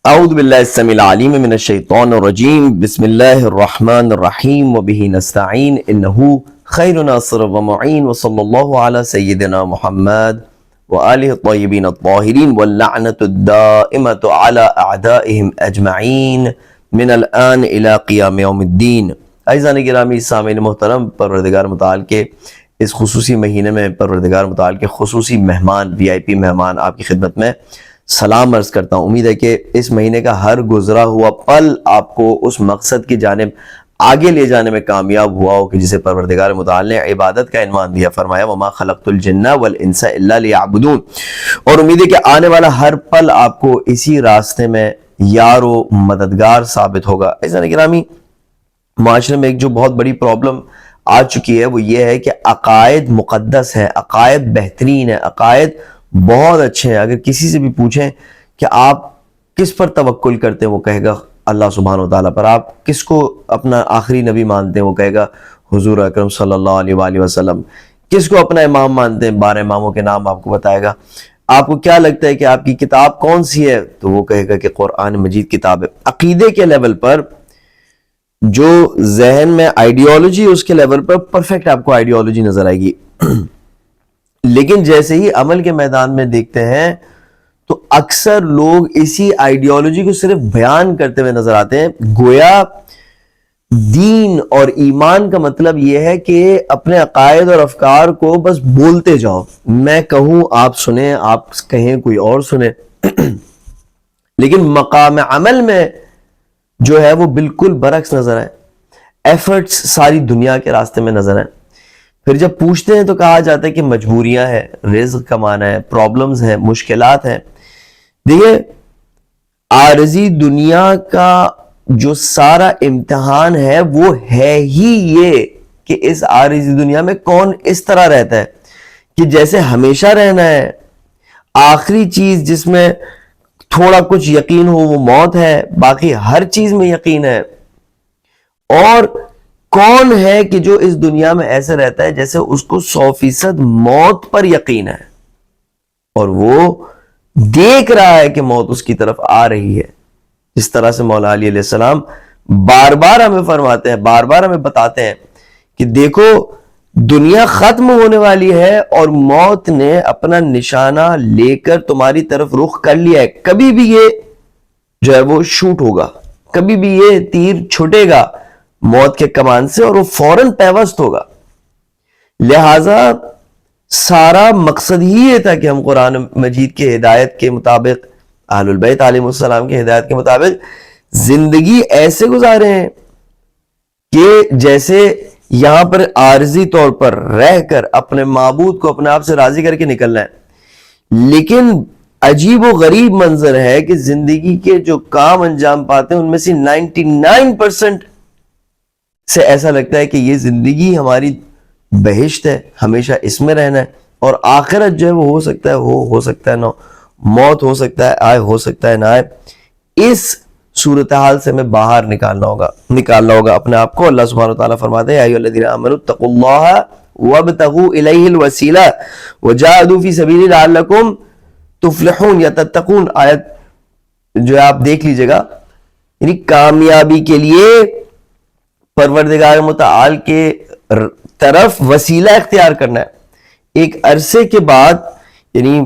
اعوذ باللہ السمیع العلیم من الشیطان الرجیم بسم اللہ الرحمن الرحیم وبہ نستعین انہ خیر ناصر ومعین وصلی اللہ علی سیدنا محمد وآلہ الطیبین الطاہرین واللعنۃ الدائمۃ علی اعدائہم اجمعین من الآن الی قیام یوم الدین۔ عزیزان گرامی، سامعین محترم، پروردگار متعال کے اس خصوصی مہینے میں پروردگار متعال کے خصوصی مہمان VIP مہمان آپ کی خدمت میں سلام عرض کرتا ہوں۔ امید ہے کہ اس مہینے کا ہر گزرا ہوا پل آپ کو اس مقصد کی جانب آگے لے جانے میں کامیاب ہوا ہو کہ جسے پروردگار متعال نے عبادت کا عنوان دیا، فرمایا وَمَا خَلَقْتُ الْجِنَّ وَالْإِنسَ إِلَّا لِيَعْبُدُونَ۔ اور امید ہے کہ آنے والا ہر پل آپ کو اسی راستے میں یار و مددگار ثابت ہوگا۔ عزیزان گرامی، معاشرے میں ایک جو بہت بڑی پرابلم آ چکی ہے وہ یہ ہے کہ عقائد مقدس ہیں، عقائد بہترین ہیں، عقائد بہت اچھے ہیں۔ اگر کسی سے بھی پوچھیں کہ آپ کس پر توکل کرتے ہیں، وہ کہے گا اللہ سبحانہ وتعالیٰ پر۔ آپ کس کو اپنا آخری نبی مانتے ہیں، وہ کہے گا حضور اکرم صلی اللہ علیہ وآلہ وسلم۔ کس کو اپنا امام مانتے ہیں، 12 اماموں کے نام آپ کو بتائے گا۔ آپ کو کیا لگتا ہے کہ آپ کی کتاب کون سی ہے، تو وہ کہے گا کہ قرآن مجید کتاب ہے۔ عقیدے کے لیول پر جو ذہن میں آئیڈیالوجی، اس کے لیول پر پرفیکٹ آپ کو آئیڈیالوجی نظر آئے گی، لیکن جیسے ہی عمل کے میدان میں دیکھتے ہیں تو اکثر لوگ اسی آئیڈیالوجی کو صرف بیان کرتے ہوئے نظر آتے ہیں۔ گویا دین اور ایمان کا مطلب یہ ہے کہ اپنے عقائد اور افکار کو بس بولتے جاؤ، میں کہوں آپ سنیں، آپ کہیں کوئی اور سنیں، لیکن مقام عمل میں جو ہے وہ بالکل برعکس نظر آئے۔ ایفرٹس ساری دنیا کے راستے میں نظر آئے۔ پھر جب پوچھتے ہیں تو کہا جاتا ہے کہ مجبوریاں ہیں، رزق کمانا ہے، پرابلمز ہیں، مشکلات ہیں۔ دیکھیے، عارضی دنیا کا جو سارا امتحان ہے وہ ہے ہی یہ کہ اس عارضی دنیا میں کون اس طرح رہتا ہے کہ جیسے ہمیشہ رہنا ہے۔ آخری چیز جس میں تھوڑا کچھ یقین ہو وہ موت ہے، باقی ہر چیز میں یقین ہے۔ اور کون ہے کہ جو اس دنیا میں ایسے رہتا ہے جیسے اس کو 100% موت پر یقین ہے، اور وہ دیکھ رہا ہے کہ موت اس کی طرف آ رہی ہے۔ جس طرح سے مولا علی علیہ السلام بار بار ہمیں فرماتے ہیں، بار بار ہمیں بتاتے ہیں کہ دیکھو دنیا ختم ہونے والی ہے اور موت نے اپنا نشانہ لے کر تمہاری طرف رخ کر لیا ہے۔ کبھی بھی یہ جو ہے وہ شوٹ ہوگا، کبھی بھی یہ تیر چھٹے گا موت کے کمان سے اور وہ فوراً پیوست ہوگا۔ لہٰذا سارا مقصد ہی یہ تھا کہ ہم قرآن مجید کے ہدایت کے مطابق، اہل البیت علیہ السلام کی ہدایت کے مطابق زندگی ایسے گزارے ہیں کہ جیسے یہاں پر عارضی طور پر رہ کر اپنے معبود کو اپنے آپ سے راضی کر کے نکلنا ہے۔ لیکن عجیب و غریب منظر ہے کہ زندگی کے جو کام انجام پاتے ہیں ان میں سے 99% سے ایسا لگتا ہے کہ یہ زندگی ہماری بہشت ہے، ہمیشہ اس میں رہنا ہے، اور آخرت جو ہے وہ ہو سکتا ہے ہو سکتا ہے نہ، موت ہو سکتا ہے آئے، ہو سکتا ہے نہ آئے۔ اس صورتحال سے ہمیں باہر نکالنا ہوگا اپنے آپ کو۔ اللہ سبحانہ وتعالیٰ فرماتے ہیں یا ایھا الذین آمنوا اتقوا اللہ وابتغوا الیہ الوسیلہ وجاہدوا فی سبیلہ لعلکم تفلحون یا تتقون۔ آیت جو ہے آپ دیکھ لیجئے گا، یعنی کامیابی کے لیے پروردگار متعال کے طرف وسیلہ اختیار کرنا ہے۔ ایک عرصے کے بعد، یعنی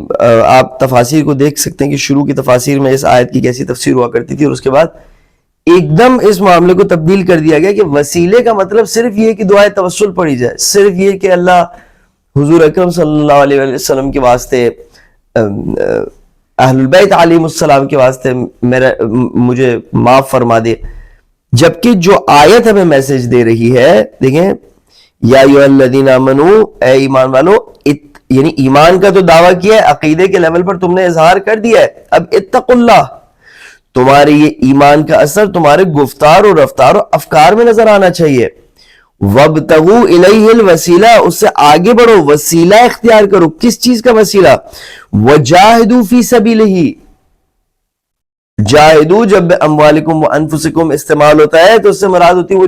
آپ تفاسیر کو دیکھ سکتے ہیں کہ شروع کی تفاسیر میں اس آیت کی کیسی تفسیر ہوا کرتی تھی، اور اس کے بعد ایک دم اس معاملے کو تبدیل کر دیا گیا کہ وسیلے کا مطلب صرف یہ کہ دعائے توسل پڑھی جائے، صرف یہ کہ اللہ حضور اکرم صلی اللہ علیہ وسلم کے واسطے، اہل البیت علیہ السلام کے واسطے مجھے معاف فرما دے۔ جبکہ جو آیت ہمیں میسج دے رہی ہے، دیکھیں یا ایھا الذین آمنوا، اے ایمان والو، یعنی ایمان کا تو دعویٰ کیا ہے، عقیدے کے لیول پر تم نے اظہار کر دیا ہے، اب اتقوا اللہ، تمہارے یہ ایمان کا اثر تمہارے گفتار و رفتار و افکار میں نظر آنا چاہیے۔ وابتغوا الیہ الوسیلہ، اس سے آگے بڑھو، وسیلہ اختیار کرو۔ کس چیز کا وسیلہ؟ وجاہدوا فی سبیلہ، جاہدو جب اموالکم و انفسکم استعمال ہوتا ہے تو اس سے مراد ہوتی ہے وہ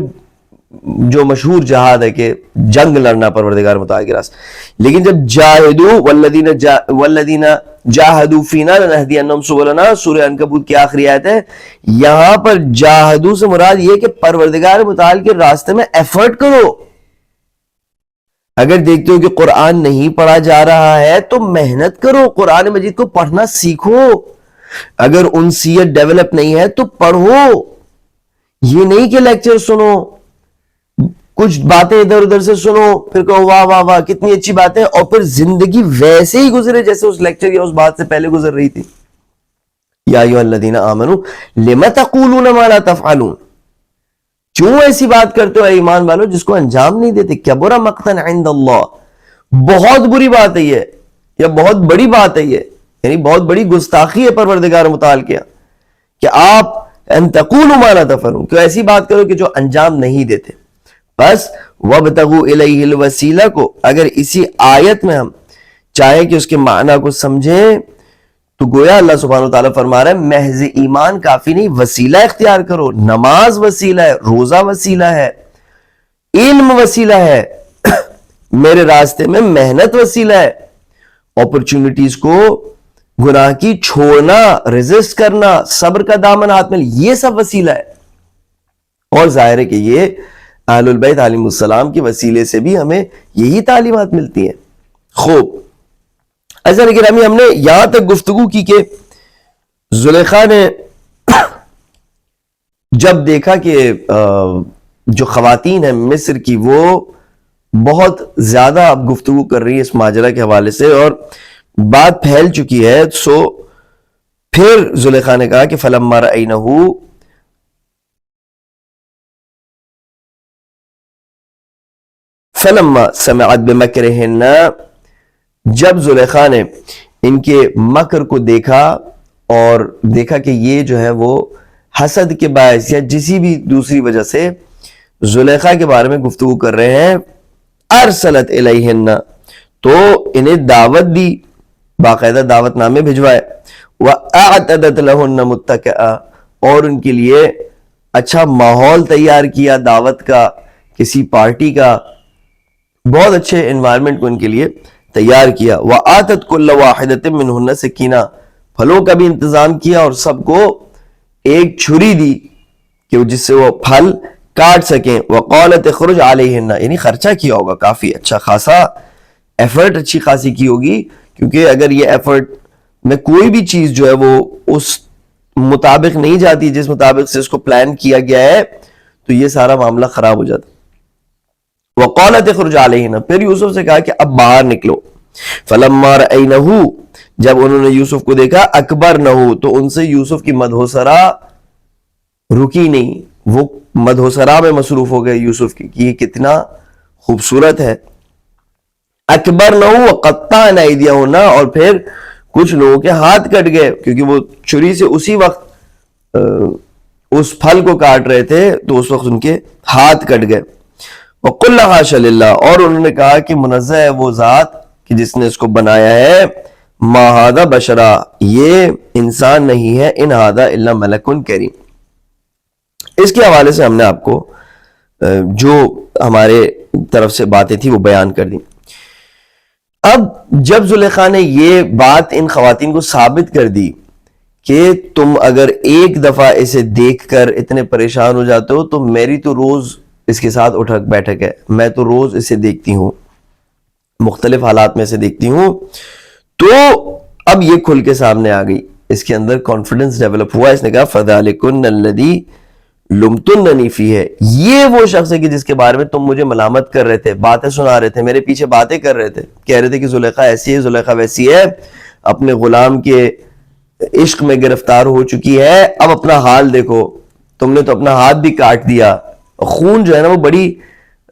جو مشہور جہاد ہے کہ جنگ لڑنا پروردگار متعال کے راستے۔ لیکن جب جاہدو والذین جاہدوا فینا لنہدینہم سبلنا، سورہ عنکبوت کی آخری آیت ہے. یہاں پر جاہدوا سے مراد یہ کہ پروردگار متعال کے راستے میں ایفرٹ کرو. اگر دیکھتے ہو کہ قرآن نہیں پڑھا جا رہا ہے تو محنت کرو، قرآن مجید کو پڑھنا سیکھو. اگر انسیت ڈیولپ نہیں ہے تو پڑھو. یہ نہیں کہ لیکچر سنو، کچھ باتیں ادھر ادھر سے سنو، پھر کہو واہ واہ واہ کتنی اچھی باتیں، اور پھر زندگی ویسے ہی گزرے جیسے اس لیکچر یا اس بات سے پہلے گزر رہی تھی. یا ایھا الذین آمنوا لم تقولون ما لا تفعلون، کیوں ایسی بات کرتے ہو اے ایمان والو جس کو انجام نہیں دیتے. کبر مقتا عند اللہ، بہت بری بات ہے یہ، یا بہت بڑی بات ہے یہ، یعنی بہت بڑی گستاخی ہے پروردگار متعال کیا کہ آپ ان تقولوا ما لا تفعلون، کہ ایسی بات کرو کہ جو انجام نہیں دیتے. بس وابتغوا الیہ الوسیلہ کو اگر اسی آیت میں ہم چاہیں کہ اس کے معنی کو سمجھیں تو گویا اللہ سبحانہ وتعالیٰ فرما رہا ہے محض ایمان کافی نہیں، وسیلہ اختیار کرو. نماز وسیلہ ہے، روزہ وسیلہ ہے، علم وسیلہ ہے، میرے راستے میں محنت وسیلہ ہے، اپرچونٹیز کو گناہ کی چھوڑنا، ریزسٹ کرنا، صبر کا دامن ہاتھ میں، یہ سب وسیلہ ہے. اور ظاہر ہے کہ یہ اہل البیت علیہ السلام کے وسیلے سے بھی ہمیں یہی تعلیمات ملتی ہیں. خوب ایسا گرامی، ہم نے یہاں تک گفتگو کی کہ زلیخا نے جب دیکھا کہ جو خواتین ہیں مصر کی وہ بہت زیادہ اب گفتگو کر رہی ہے اس ماجرا کے حوالے سے اور بات پھیل چکی ہے، سو پھر زلیخا نے کہا کہ فلما رأینہ، فلما سمعت بمکرہن، جب زلیخا نے ان کے مکر کو دیکھا اور دیکھا کہ یہ جو ہے وہ حسد کے باعث یا کسی بھی دوسری وجہ سے زلیخا کے بارے میں گفتگو کر رہے ہیں، ارسلت الیہن، تو انہیں دعوت دی، باقاعدہ دعوت نامے بھجوائے، وَأَعْتَدَتْ لَهُنَّ مُتَّكِئًا، اور ان کے لیے اچھا ماحول تیار کیا دعوت کا، کسی پارٹی کا، بہت اچھے انوائرمنٹ کو ان کے لیے تیار کیا. وَآتَتْ كُلَّ وَاحِدَةٍ مِّنْهُنَّ سَكِينًا، پھلوں کا بھی انتظام کیا اور سب کو ایک چھری دی کہ جس سے وہ پھل کاٹ سکیں. وَقَالَتْ اخْرُجْ عَلَيْهِنَّ، یعنی خرچہ کیا ہوگا کافی اچھا خاصا، ایفرٹ اچھی خاصی کی ہوگی، کیونکہ اگر یہ ایفرٹ میں کوئی بھی چیز جو ہے وہ اس مطابق نہیں جاتی جس مطابق سے اس کو پلان کیا گیا ہے تو یہ سارا معاملہ خراب ہو جاتا. وَقَالَتْ اخْرُجْ عَلَيْهِنَّ، پھر یوسف سے کہا کہ اب باہر نکلو. فَلَمَّا رَأَيْنَهُ، جب انہوں نے یوسف کو دیکھا، اکبرنہ، تو ان سے یوسف کی مدحوسرا رکی نہیں، وہ مدحوسرا میں مصروف ہو گئے یوسف کی کہ یہ کتنا خوبصورت ہے. اکبرنہ وقطعن ایدیہن، اور پھر کچھ لوگوں کے ہاتھ کٹ گئے کیونکہ وہ چھری سے اسی وقت اس پھل کو کاٹ رہے تھے تو اس وقت ان کے ہاتھ کٹ گئے. وَقُلْنَا حَاشَ لِلَّهِ، اور انہوں نے کہا کہ منزہ ہے وہ ذات کہ جس نے اس کو بنایا ہے، مَا هَٰذَا بَشَرًا، یہ انسان نہیں ہے، إِنْ هَٰذَا إِلَّا مَلَكٌ كَرِيمٌ. اس کے حوالے سے ہم نے آپ کو جو ہمارے طرف سے باتیں تھی وہ بیان کر دیں. اب جب زلیخا نے یہ بات ان خواتین کو ثابت کر دی کہ تم اگر ایک دفعہ اسے دیکھ کر اتنے پریشان ہو جاتے ہو تو میری تو روز اس کے ساتھ اٹھک بیٹھک ہے، میں تو روز اسے دیکھتی ہوں، مختلف حالات میں اسے دیکھتی ہوں، تو اب یہ کھل کے سامنے آ گئی، اس کے اندر کانفیڈنس ڈیولپ ہوا. اس نے کہا فَذَلِكُنَّ الَّذِي لُمْتُنَّنِي فِيهِ، یہ وہ شخص ہے کہ جس کے بارے میں تم مجھے ملامت کر رہے تھے، باتیں سنا رہے تھے، میرے پیچھے باتیں کر رہے تھے، کہہ رہے تھے کہ زلیخا ایسی ہے، زلیخا ویسی ہے، اپنے غلام کے عشق میں گرفتار ہو چکی ہے، اب اپنا حال دیکھو، تم نے تو اپنا ہاتھ بھی کاٹ دیا. خون جو ہے نا وہ بڑی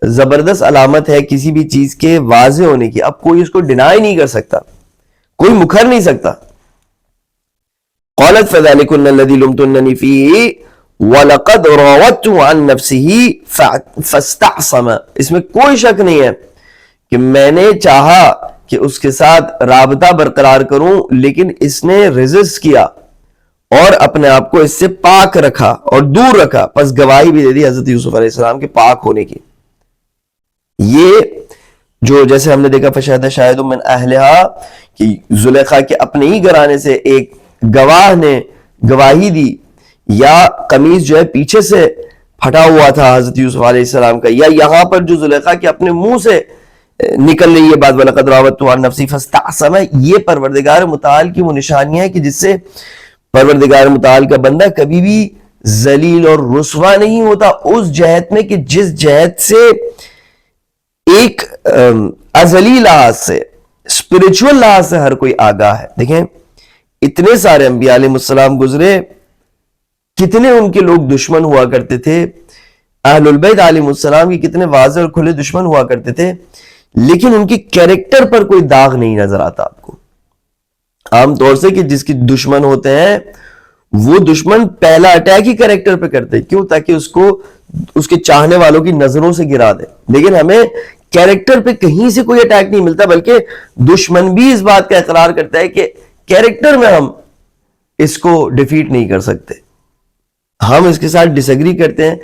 زبردست علامت ہے کسی بھی چیز کے واضح ہونے کی، اب کوئی اس کو ڈینائی نہیں کر سکتا، کوئی مکر نہیں سکتا. قالت فذلكن الذي لمتنني فيه وَلَقَدْ رَاوَدتُّهُ عَن نَفْسِهِ فَاسْتَعْصَمَ، اس میں کوئی شک نہیں ہے کہ میں نے چاہا کہ اس کے ساتھ رابطہ برقرار کروں لیکن اس نے ریزسٹ کیا اور اپنے آپ کو اس سے پاک رکھا اور دور رکھا، پس گواہی بھی دے دی حضرت یوسف علیہ السلام کے پاک ہونے کی. یہ جو جیسے ہم نے دیکھا فشہد شاہد من اہلہا کہ زلیخا کے اپنے ہی گھرانے سے ایک گواہ نے گواہی دی، یا قمیص جو ہے پیچھے سے پھٹا ہوا تھا حضرت یوسف علیہ السلام کا، یا یہاں پر جو زلیخا کے اپنے منہ سے نکل رہی ہے بات وَلَقَدْ رَاوَدتُّهُ عَن نَفْسِهِ فَاسْتَعْصَمَ، یہ پروردگار متعال کی وہ نشانیاں ہیں کہ جس سے پروردگار متعال کا بندہ کبھی بھی ذلیل اور رسوا نہیں ہوتا اس جہت میں کہ جس جہت سے ایک ازلی لحاظ سے، اسپرچول لحاظ سے ہر کوئی آگاہ ہے۔ دیکھیں اتنے سارے انبیاء علیہ السلام گزرے، کتنے ان کے لوگ دشمن ہوا کرتے تھے، اہل البیت علیہ السلام کی کتنے واضح اور کھلے دشمن ہوا کرتے تھے، لیکن ان کی کیریکٹر پر کوئی داغ نہیں نظر آتا آپ کو۔ عام طور سے کہ جس کی دشمن ہوتے ہیں وہ دشمن پہلا اٹیک ہی کیریکٹر پہ کرتے ہیں، کیوں؟ تاکہ اس کو اس کے چاہنے والوں کی نظروں سے گرا دے، لیکن ہمیں کیریکٹر پہ کہیں سے کوئی اٹیک نہیں ملتا، بلکہ دشمن بھی اس بات کا اقرار کرتا ہے کہ کیریکٹر میں ہم اس کو ڈیفیٹ نہیں کر سکتے، ہم اس کے ساتھ ڈس ایگری کرتے ہیں،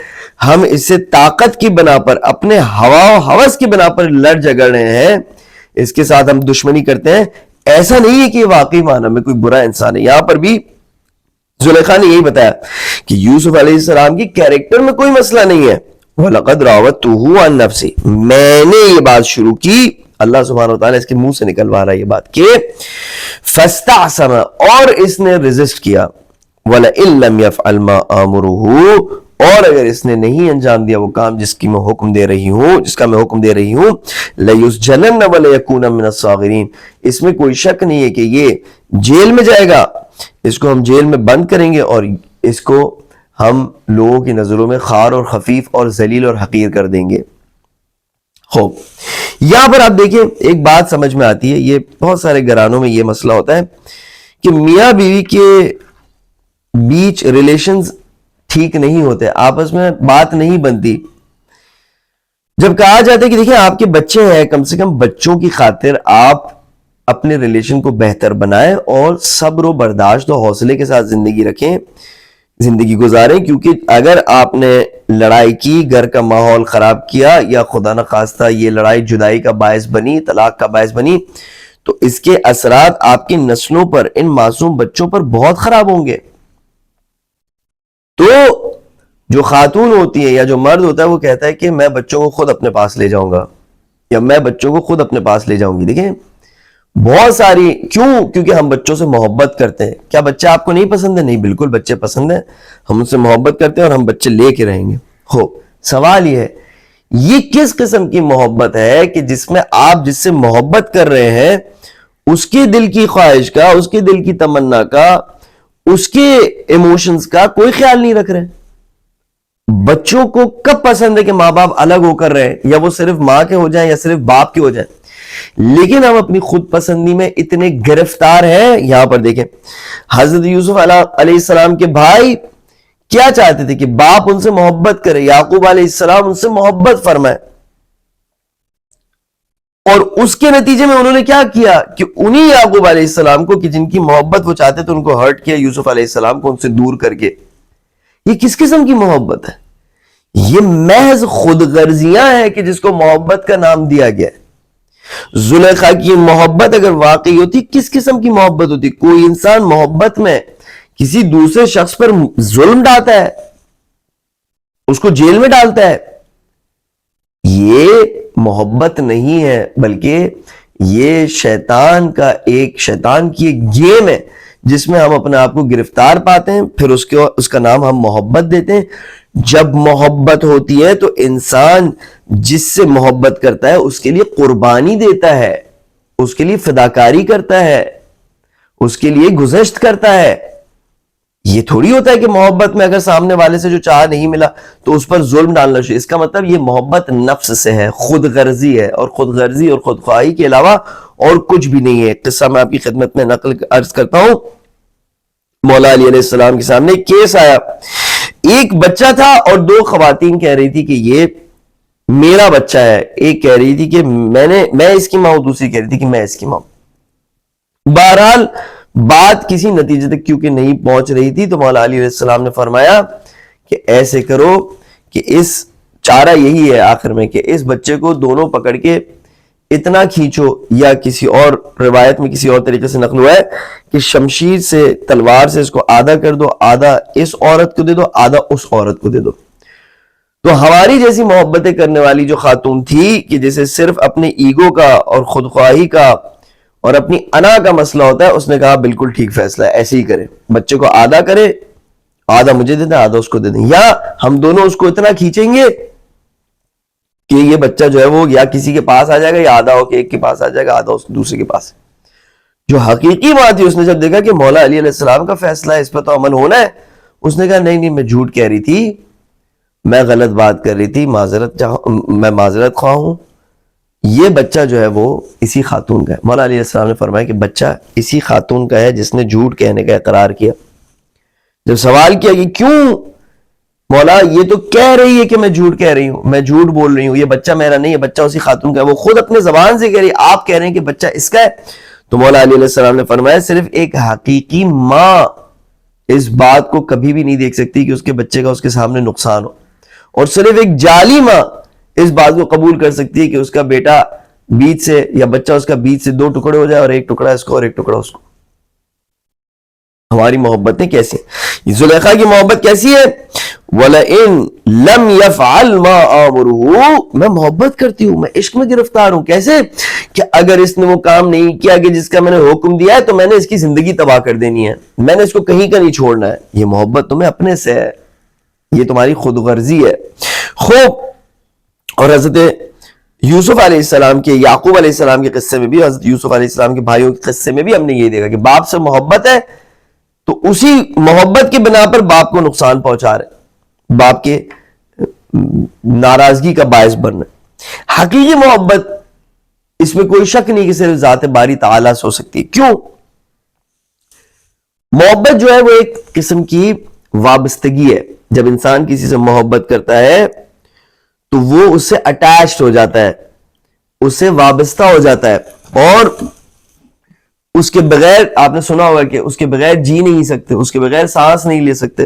ہم اس سے طاقت کی بنا پر، اپنے ہوا و ہوس کی بنا پر لڑ جھگڑ رہے ہیں، اس کے ساتھ ہم دشمنی کرتے ہیں۔ ایسا نہیں ہے کہ یہ واقعی معنی میں کوئی برا انسان ہے۔ یہاں پر بھی زلیخا نے یہی بتایا کہ یوسف علیہ السلام کی کیریکٹر میں کوئی مسئلہ نہیں ہے۔ وَلَقَدْ رَاوَدتُّهُ عَن نَفْسِهِ، میں نے یہ بات شروع کی، اللہ سبحانہ وتعالیٰ اس کے منہ سے نکلوا رہا ہے یہ بات کہ فَاسْتَعْصَمَ، اور اس نے ریزسٹ کیا، وَلَئِن لَمْ يَفْعَلْ مَا آمُرُهُ، اور اگر اس نے نہیں انجام دیا وہ کام جس کا میں حکم دے رہی ہوں، لَيُسْجَنَنَّ وَلَيَكُونَ مِنَ الصَّاغِرِينَ، اس میں کوئی شک نہیں ہے کہ یہ جیل میں جائے گا، اس کو ہم جیل میں بند کریں گے اور اس کو ہم لوگوں کی نظروں میں خار اور خفیف اور ذلیل اور حقیر کر دیں گے۔ خوب، یہاں پر آپ دیکھیں ایک بات سمجھ میں آتی ہے، یہ بہت سارے گھرانوں میں یہ مسئلہ ہوتا ہے کہ میاں بیوی کے بیچ ریلیشنز ٹھیک نہیں ہوتے، آپس میں بات نہیں بنتی۔ جب کہا جاتا ہے کہ دیکھیں آپ کے بچے ہیں، کم سے کم بچوں کی خاطر آپ اپنے ریلیشن کو بہتر بنائیں اور صبر و برداشت و حوصلے کے ساتھ زندگی رکھیں، زندگی گزاریں، کیونکہ اگر آپ نے لڑائی کی، گھر کا ماحول خراب کیا، یا خدا نخواستہ یہ لڑائی جدائی کا باعث بنی، طلاق کا باعث بنی، تو اس کے اثرات آپ کی نسلوں پر، ان معصوم بچوں پر بہت خراب ہوں گے۔ تو جو خاتون ہوتی ہے یا جو مرد ہوتا ہے وہ کہتا ہے کہ میں بچوں کو خود اپنے پاس لے جاؤں گا، یا میں بچوں کو خود اپنے پاس لے جاؤں گی۔ دیکھیں بہت ساری، کیونکہ ہم بچوں سے محبت کرتے ہیں۔ کیا بچہ آپ کو نہیں پسند ہے؟ نہیں، بالکل بچے پسند ہیں، ہم ان سے محبت کرتے ہیں اور ہم بچے لے کے رہیں گے۔ سوال یہ ہے یہ کس قسم کی محبت ہے کہ جس میں آپ جس سے محبت کر رہے ہیں اس کے دل کی خواہش کا، اس کے دل کی تمنا کا، اس کے ایموشنز کا کوئی خیال نہیں رکھ رہے؟ بچوں کو کب پسند ہے کہ ماں باپ الگ ہو کر رہے، یا وہ صرف ماں کے ہو جائیں یا صرف باپ کے ہو جائیں، لیکن ہم اپنی خود پسندی میں اتنے گرفتار ہیں۔ یہاں پر دیکھیں حضرت یوسف علیہ السلام کے بھائی کیا چاہتے تھے کہ باپ ان سے محبت کرے، یعقوب علیہ السلام ان سے محبت فرمائے، اور اس کے نتیجے میں انہوں نے کیا کیا کہ انہی یعقوب علیہ السلام کو، کہ جن کی محبت وہ چاہتے تھے، ان کو ہرٹ کیا یوسف علیہ السلام کو ان سے دور کر کے۔ یہ کس قسم کی محبت ہے؟ یہ محض خود غرضیاں ہیں کہ جس کو محبت کا نام دیا گیا ہے۔ زلیخا کی محبت اگر واقعی ہوتی، کس قسم کی محبت ہوتی؟ کوئی انسان محبت میں کسی دوسرے شخص پر ظلم ڈالتا ہے، اس کو جیل میں ڈالتا ہے، یہ محبت نہیں ہے، بلکہ یہ شیطان کی ایک گیم ہے جس میں ہم اپنے آپ کو گرفتار پاتے ہیں، پھر اس کا نام ہم محبت دیتے ہیں۔ جب محبت ہوتی ہے تو انسان جس سے محبت کرتا ہے اس کے لیے قربانی دیتا ہے، اس کے لیے فداکاری کرتا ہے، اس کے لیے گزشت کرتا ہے۔ یہ تھوڑی ہوتا ہے کہ محبت میں اگر سامنے والے سے جو چاہ نہیں ملا تو اس پر ظلم ڈالنا چاہیے۔ اس کا مطلب یہ محبت نفس سے ہے، خود غرضی ہے، اور خود غرضی اور خود خواہی کے علاوہ اور کچھ بھی نہیں ہے۔ قصہ میں آپ کی خدمت میں نقل عرض کرتا ہوں۔ مولا علی علیہ السلام کے سامنے ایک کیس آیا، ایک بچہ تھا اور دو خواتین کہہ رہی تھی کہ یہ میرا بچہ ہے۔ ایک کہہ رہی تھی کہ میں اس کی ماں ہوں، دوسری کہہ رہی تھی کہ میں اس کی ماں ہوں۔ بہرحال بات کسی نتیجے تک کیونکہ نہیں پہنچ رہی تھی تو مولا علی علیہ السلام نے فرمایا کہ ایسے کرو کہ چارہ یہی ہے آخر میں کہ اس بچے کو دونوں پکڑ کے اتنا کھینچو، یا کسی اور روایت میں کسی اور طریقے سے نقل ہوا ہے کہ شمشیر سے تلوار سے اس کو آدھا کر دو، آدھا اس عورت کو دے دو، آدھا اس عورت کو دے دو. تو ہماری جیسی محبتیں کرنے والی جو خاتون تھی کہ جیسے صرف اپنے ایگو کا اور خودخواہی کا اور اپنی انا کا مسئلہ ہوتا ہے، اس نے کہا بالکل ٹھیک فیصلہ ہے، ایسے ہی کرے، بچے کو آدھا کرے، آدھا مجھے دے دیں آدھا اس کو دے دیں، یا ہم دونوں اس کو اتنا کھینچیں گے کہ یہ بچہ جو ہے وہ یا کسی کے پاس آ جائے گا، یا آدھا ہو کے ایک کے پاس آ جائے گا، آدھا اس دوسرے کے پاس. جو حقیقی بات تھی، اس نے جب دیکھا کہ مولا علی علیہ السلام کا فیصلہ ہے، اس پہ تو عمل ہونا ہے، اس نے کہا نہیں نہیں، میں جھوٹ کہہ رہی تھی، میں غلط بات کر رہی تھی، میں معذرت خواہ ہوں، یہ بچہ جو ہے وہ اسی خاتون کا ہے. مولا علیہ السلام نے فرمایا کہ بچہ اسی خاتون کا ہے جس نے جھوٹ کہنے کا اقرار کیا. جب سوال کیا کہ کیوں مولا، یہ تو کہہ رہی ہے کہ میں جھوٹ کہہ رہی ہوں، میں جھوٹ بول رہی ہوں، یہ بچہ میرا نہیں ہے، بچہ اسی خاتون کا ہے، وہ خود اپنے زبان سے کہہ رہی ہے، آپ کہہ رہے ہیں کہ بچہ اس کا ہے. تو مولا علی علیہ السلام نے فرمایا صرف ایک حقیقی ماں اس بات کو کبھی بھی نہیں دیکھ سکتی کہ اس کے بچے کا اس کے سامنے نقصان ہو، اور صرف ایک جعلی ماں اس بات کو قبول کر سکتی ہے کہ اس کا بیٹا بیچ سے یا بچہ اس کا بیچ سے دو ٹکڑے ہو جائے، اور ایک ٹکڑا اس کو اور ایک ٹکڑا اس کو. ہماری محبتیں کیسی ہیں؟ زلیخا کی محبت کیسی ہے؟ وَلَئِن لَمْ يَفْعَلْ مَا آمُرُهُ، میں محبت کرتی ہوں، میں عشق میں گرفتار ہوں. کیسے کہ اگر اس نے وہ کام نہیں کیا کہ جس کا میں نے حکم دیا ہے، تو میں نے اس کی زندگی تباہ کر دینی ہے، میں نے اس کو کہیں کا نہیں چھوڑنا ہے. یہ محبت تمہیں اپنے سے ہے، یہ تمہاری خود غرضی ہے. خوب. اور حضرت یوسف علیہ السلام کے، یعقوب علیہ السلام کے قصے میں بھی، حضرت یوسف علیہ السلام کے بھائیوں کے قصے میں بھی ہم نے یہ دیکھا کہ باپ سے محبت ہے تو اسی محبت کے بنا پر باپ کو نقصان پہنچا رہے، باپ کے ناراضگی کا باعث بن رہے. حقیقی محبت، اس میں کوئی شک نہیں کہ صرف ذات باری تعالیٰ سے ہو سکتی ہے. کیوں؟ محبت جو ہے وہ ایک قسم کی وابستگی ہے. جب انسان کسی سے محبت کرتا ہے تو وہ اس سے اٹیچڈ ہو جاتا ہے، اس سے وابستہ ہو جاتا ہے، اور اس کے بغیر، آپ نے سنا ہوگا کہ اس کے بغیر جی نہیں سکتے، اس کے بغیر سانس نہیں لے سکتے.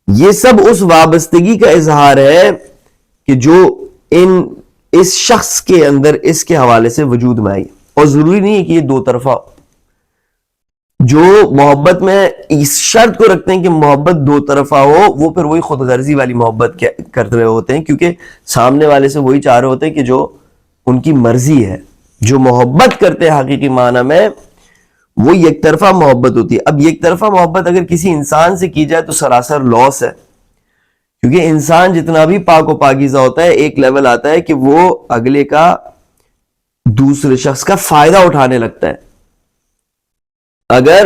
یہ سب اس وابستگی کا اظہار ہے کہ جو اس شخص کے اندر اس کے حوالے سے وجود میں آئی. اور ضروری نہیں ہے کہ یہ دو طرفہ. جو محبت میں اس شرط کو رکھتے ہیں کہ محبت دو طرفہ ہو، وہ پھر وہی خود غرضی والی محبت کرتے رہے ہوتے ہیں، کیونکہ سامنے والے سے وہی چاہ رہے ہوتے ہیں کہ جو ان کی مرضی ہے. جو محبت کرتے ہیں حقیقی معنی میں، وہ یک طرفہ محبت ہوتی ہے. اب یک طرفہ محبت اگر کسی انسان سے کی جائے تو سراسر لاس ہے، کیونکہ انسان جتنا بھی پاک و پاکیزہ ہوتا ہے، ایک لیول آتا ہے کہ وہ اگلے کا، دوسرے شخص کا فائدہ اٹھانے لگتا ہے. اگر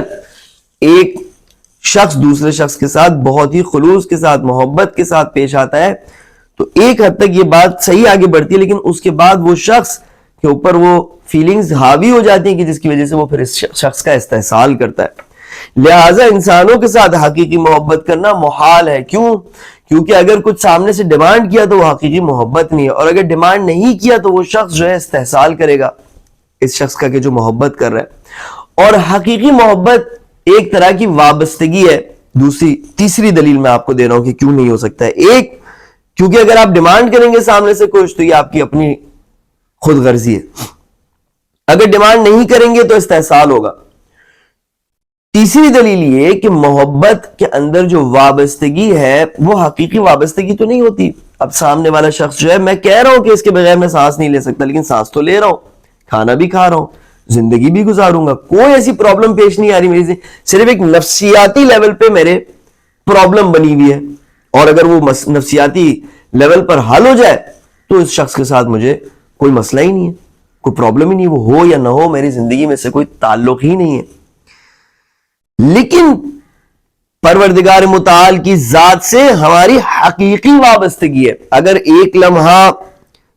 ایک شخص دوسرے شخص کے ساتھ بہت ہی خلوص کے ساتھ، محبت کے ساتھ پیش آتا ہے تو ایک حد تک یہ بات صحیح آگے بڑھتی ہے، لیکن اس کے بعد وہ شخص کے اوپر وہ فیلنگز حاوی ہو جاتی ہیں کہ جس کی وجہ سے وہ پھر اس شخص کا استحصال کرتا ہے. لہٰذا انسانوں کے ساتھ حقیقی محبت کرنا محال ہے. کیوں؟ کیونکہ اگر کچھ سامنے سے ڈیمانڈ کیا تو وہ حقیقی محبت نہیں ہے، اور اگر ڈیمانڈ نہیں کیا تو وہ شخص جو ہے استحصال کرے گا اس شخص کا کہ جو محبت کر رہا ہے. اور حقیقی محبت ایک طرح کی وابستگی ہے. تیسری دلیل میں آپ کو دے رہا ہوں کہ کیوں نہیں ہو سکتا ہے. ایک، کیونکہ اگر آپ ڈیمانڈ کریں گے سامنے سے کچھ تو یہ آپ کی اپنی خود غرضی ہے، اگر ڈیمانڈ نہیں کریں گے تو استحصال ہوگا. تیسری دلیل یہ کہ محبت کے اندر جو وابستگی ہے وہ حقیقی وابستگی تو نہیں ہوتی. اب سامنے والا شخص جو ہے، میں کہہ رہا ہوں کہ اس کے بغیر میں سانس نہیں لے سکتا، لیکن سانس تو لے رہا ہوں، کھانا بھی کھا رہا ہوں، زندگی بھی گزاروں گا، کوئی ایسی پرابلم پیش نہیں آ رہی میری سے. صرف ایک نفسیاتی لیول پہ میرے پرابلم بنی ہوئی ہے، اور اگر وہ نفسیاتی لیول پر حل ہو جائے تو اس شخص کے ساتھ مجھے کوئی مسئلہ ہی نہیں ہے، کوئی پرابلم ہی نہیں، وہ ہو یا نہ ہو میری زندگی میں سے کوئی تعلق ہی نہیں ہے. لیکن پروردگار متعال کی ذات سے ہماری حقیقی وابستگی ہے. اگر ایک لمحہ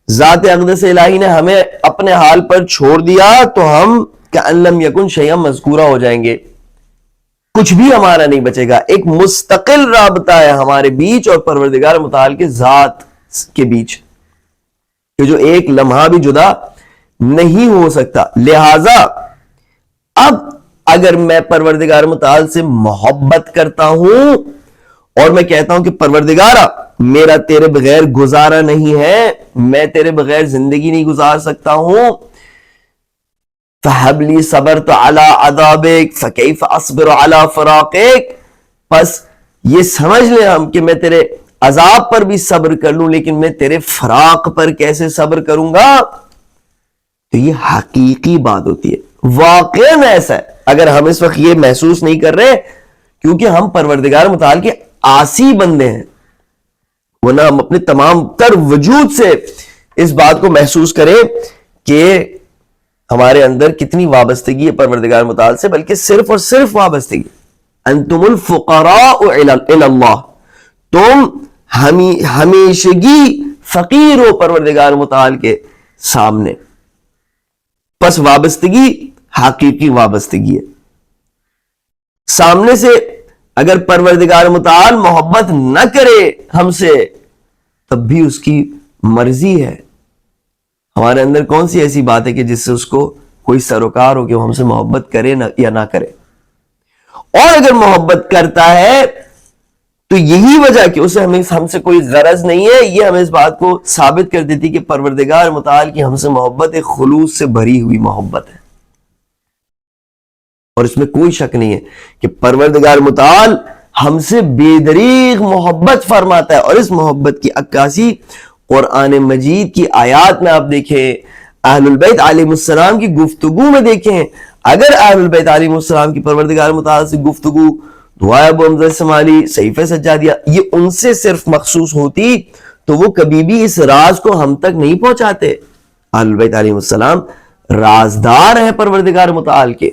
ذات اقدس الہی نے ہمیں اپنے حال پر چھوڑ دیا تو ہم کأن لم یکن شیئا مذکورا ہو جائیں گے، کچھ بھی ہمارا نہیں بچے گا. ایک مستقل رابطہ ہے ہمارے بیچ اور پروردگار متعال کے ذات کے بیچ، کہ جو ایک لمحہ بھی جدا نہیں ہو سکتا. لہذا اب اگر میں پروردگار متعال سے محبت کرتا ہوں اور میں کہتا ہوں کہ پروردگارا میرا تیرے بغیر گزارا نہیں ہے، میں تیرے بغیر زندگی نہیں گزار سکتا ہوں. فَهَبْ لِي صَبَرْتُ عَلَىٰ عَذَابِكَ فَكَيْفَ أَصْبِرُ عَلَىٰ فِرَاقِكَ. بس یہ سمجھ لیں ہم کہ میں تیرے عذاب پر بھی صبر کر لوں، لیکن میں تیرے فراق پر کیسے صبر کروں گا. تو یہ حقیقی بات ہوتی ہے، واقعاً ایسا ہے. اگر ہم اس وقت یہ محسوس نہیں کر رہے کیونکہ ہم پروردگار متعال کے عاصی بندے ہیں، ورنہ ہم اپنے تمام تر وجود سے اس بات کو محسوس کریں کہ ہمارے اندر کتنی وابستگی ہے پروردگار متعال سے، بلکہ صرف اور صرف وابستگی. انتم الفقراء الی اللہ، تم ہمیشگی فقیر ہو پروردگار متعال کے سامنے. پس وابستگی حقیقی وابستگی ہے. سامنے سے اگر پروردگار متعال محبت نہ کرے ہم سے، تب بھی اس کی مرضی ہے. ہمارے اندر کون سی ایسی بات ہے کہ جس سے اس کو کوئی سروکار ہو کہ وہ ہم سے محبت کرے یا نہ کرے. اور اگر محبت کرتا ہے تو یہی وجہ کہ اسے ہم سے کوئی غرض نہیں ہے، یہ ہمیں اس بات کو ثابت کر دیتی کہ پروردگار متعال کی ہم سے محبت ایک خلوص سے بھری ہوئی محبت ہے. اور اس میں کوئی شک نہیں ہے کہ پروردگار متعال ہم سے بے دریغ محبت فرماتا ہے. اور اس محبت کی عکاسی قرآن مجید کی آیات میں آپ دیکھیں، اہل البیت علیہ السلام کی گفتگو میں دیکھیں. اگر اہل البیت علیہ السلام کی پروردگار متعال سے گفتگو، دعائے ابو حمزہ الشمالی، صحیفہ سجادیہ، یہ ان سے صرف مخصوص ہوتی تو وہ کبھی بھی اس راز کو ہم تک نہیں پہنچاتے. اہل البیت علیہ السلام رازدار ہیں پروردگار متعال کے.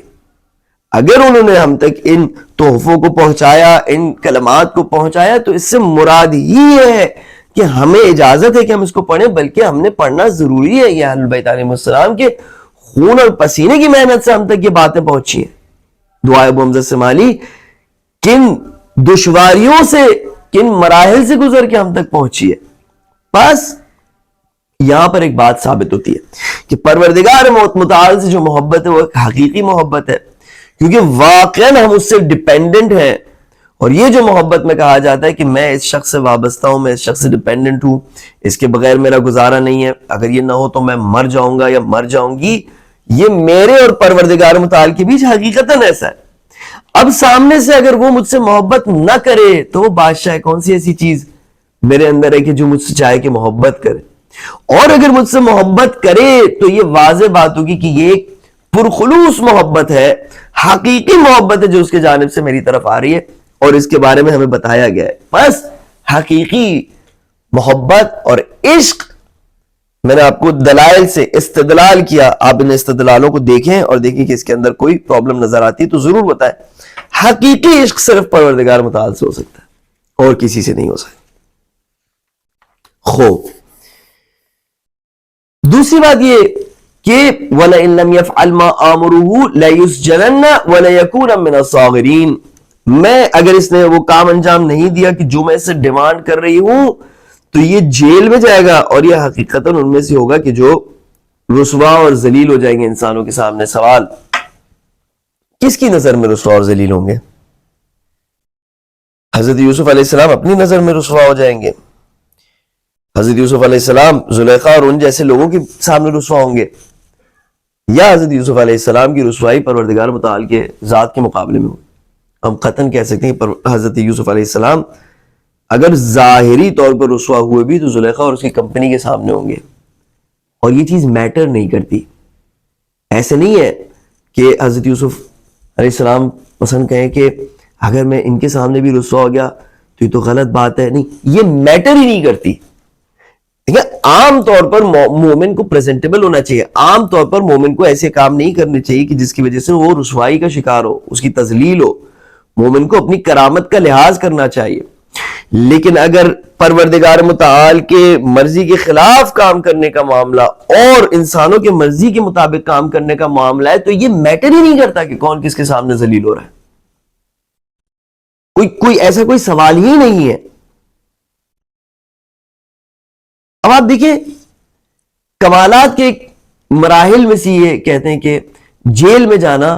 اگر انہوں نے ہم تک ان تحفوں کو پہنچایا، ان کلمات کو پہنچایا، تو اس سے مراد ہی ہے کہ ہمیں اجازت ہے کہ ہم اس کو پڑھیں، بلکہ ہم نے پڑھنا ضروری ہے. یہ اہل البیت علیہ السلام کے خون اور پسینے کی محنت سے ہم تک یہ باتیں پہنچی ہیں. دعائے ابو حمزہ الشمالی کن دشواریوں سے، کن مراحل سے گزر کے ہم تک پہنچی ہے. بس یہاں پر ایک بات ثابت ہوتی ہے کہ پروردگار متعال سے جو محبت ہے وہ ایک حقیقی محبت ہے، کیونکہ واقعاً ہم اس سے ڈیپینڈنٹ ہیں. اور یہ جو محبت میں کہا جاتا ہے کہ میں اس شخص سے وابستہ ہوں، میں اس شخص سے ڈیپینڈنٹ ہوں، اس کے بغیر میرا گزارا نہیں ہے، اگر یہ نہ ہو تو میں مر جاؤں گا یا مر جاؤں گی، یہ میرے اور پروردگار متعال کے بیچ حقیقتاً ایسا ہے. اب سامنے سے اگر وہ مجھ سے محبت نہ کرے تو وہ بادشاہ کون سی ایسی چیز میرے اندر ہے کہ جو مجھ سے چاہے کہ محبت کرے. اور اگر مجھ سے محبت کرے تو یہ واضح بات ہوگی کہ یہ ایک پرخلوص محبت ہے، حقیقی محبت ہے جو اس کے جانب سے میری طرف آ رہی ہے، اور اس کے بارے میں ہمیں بتایا گیا ہے. بس حقیقی محبت اور عشق، میں نے آپ کو دلائل سے استدلال کیا، آپ ان استدلالوں کو دیکھیں اور دیکھیں کہ اس کے اندر کوئی پرابلم نظر آتی تو ضرور بتائیں. حقیقی عشق صرف پروردگار متعال سے ہو سکتا ہے اور کسی سے نہیں ہو سکتا. خوب دوسری بات یہ کہ وَلَئِن لَمْ يَفْعَلْ مَا آمُرُهُ لَيُسْجَنَنَّ وَلَيَكُونًا مِنَ الصَّاغِرِينَ. میں اگر اس نے وہ کام انجام نہیں دیا کہ جو میں اس سے ڈیمانڈ کر رہی ہوں، تو یہ جیل میں جائے گا، اور یہ حقیقتاً ان میں سے ہوگا کہ جو رسوا اور ذلیل ہو جائیں گے انسانوں کے سامنے. سوال، کس کی نظر میں رسوا اور ذلیل ہوں گے؟ حضرت یوسف علیہ السلام اپنی نظر میں رسوا ہو جائیں گے؟ حضرت یوسف علیہ السلام زلیخا اور ان جیسے لوگوں کے سامنے رسوا ہوں گے؟ یا حضرت یوسف علیہ السلام کی رسوائی پروردگار متعال کے ذات کے مقابلے میں ہو؟ ہم قطعاً کہہ سکتے ہیں کہ حضرت یوسف علیہ السلام اگر ظاہری طور پر رسوا ہوئے بھی تو زلیخا اور اس کی کمپنی کے سامنے ہوں گے. اور یہ چیز میٹر نہیں کرتی. ایسے نہیں ہے کہ حضرت یوسف علیہ السلام پسند کہیں کہ اگر میں ان کے سامنے بھی رسوا ہو گیا تو یہ تو غلط بات ہے. نہیں، یہ میٹر ہی نہیں کرتی. عام طور پر مومن کو پریزنٹیبل ہونا چاہیے. عام طور پر مومن کو ایسے کام نہیں کرنے چاہیے کہ جس کی وجہ سے وہ رسوائی کا شکار ہو، اس کی تذلیل ہو. مومن کو اپنی کرامت کا لحاظ کرنا چاہیے. لیکن اگر پروردگار متعال کے مرضی کے خلاف کام کرنے کا معاملہ اور انسانوں کے مرضی کے مطابق کام کرنے کا معاملہ ہے تو یہ میٹر ہی نہیں کرتا کہ کون کس کے سامنے ذلیل ہو رہا ہے. کوئی ایسا کوئی سوال ہی نہیں ہے. اب آپ دیکھیں کمالات کے مراحل میں سے یہ کہتے ہیں کہ جیل میں جانا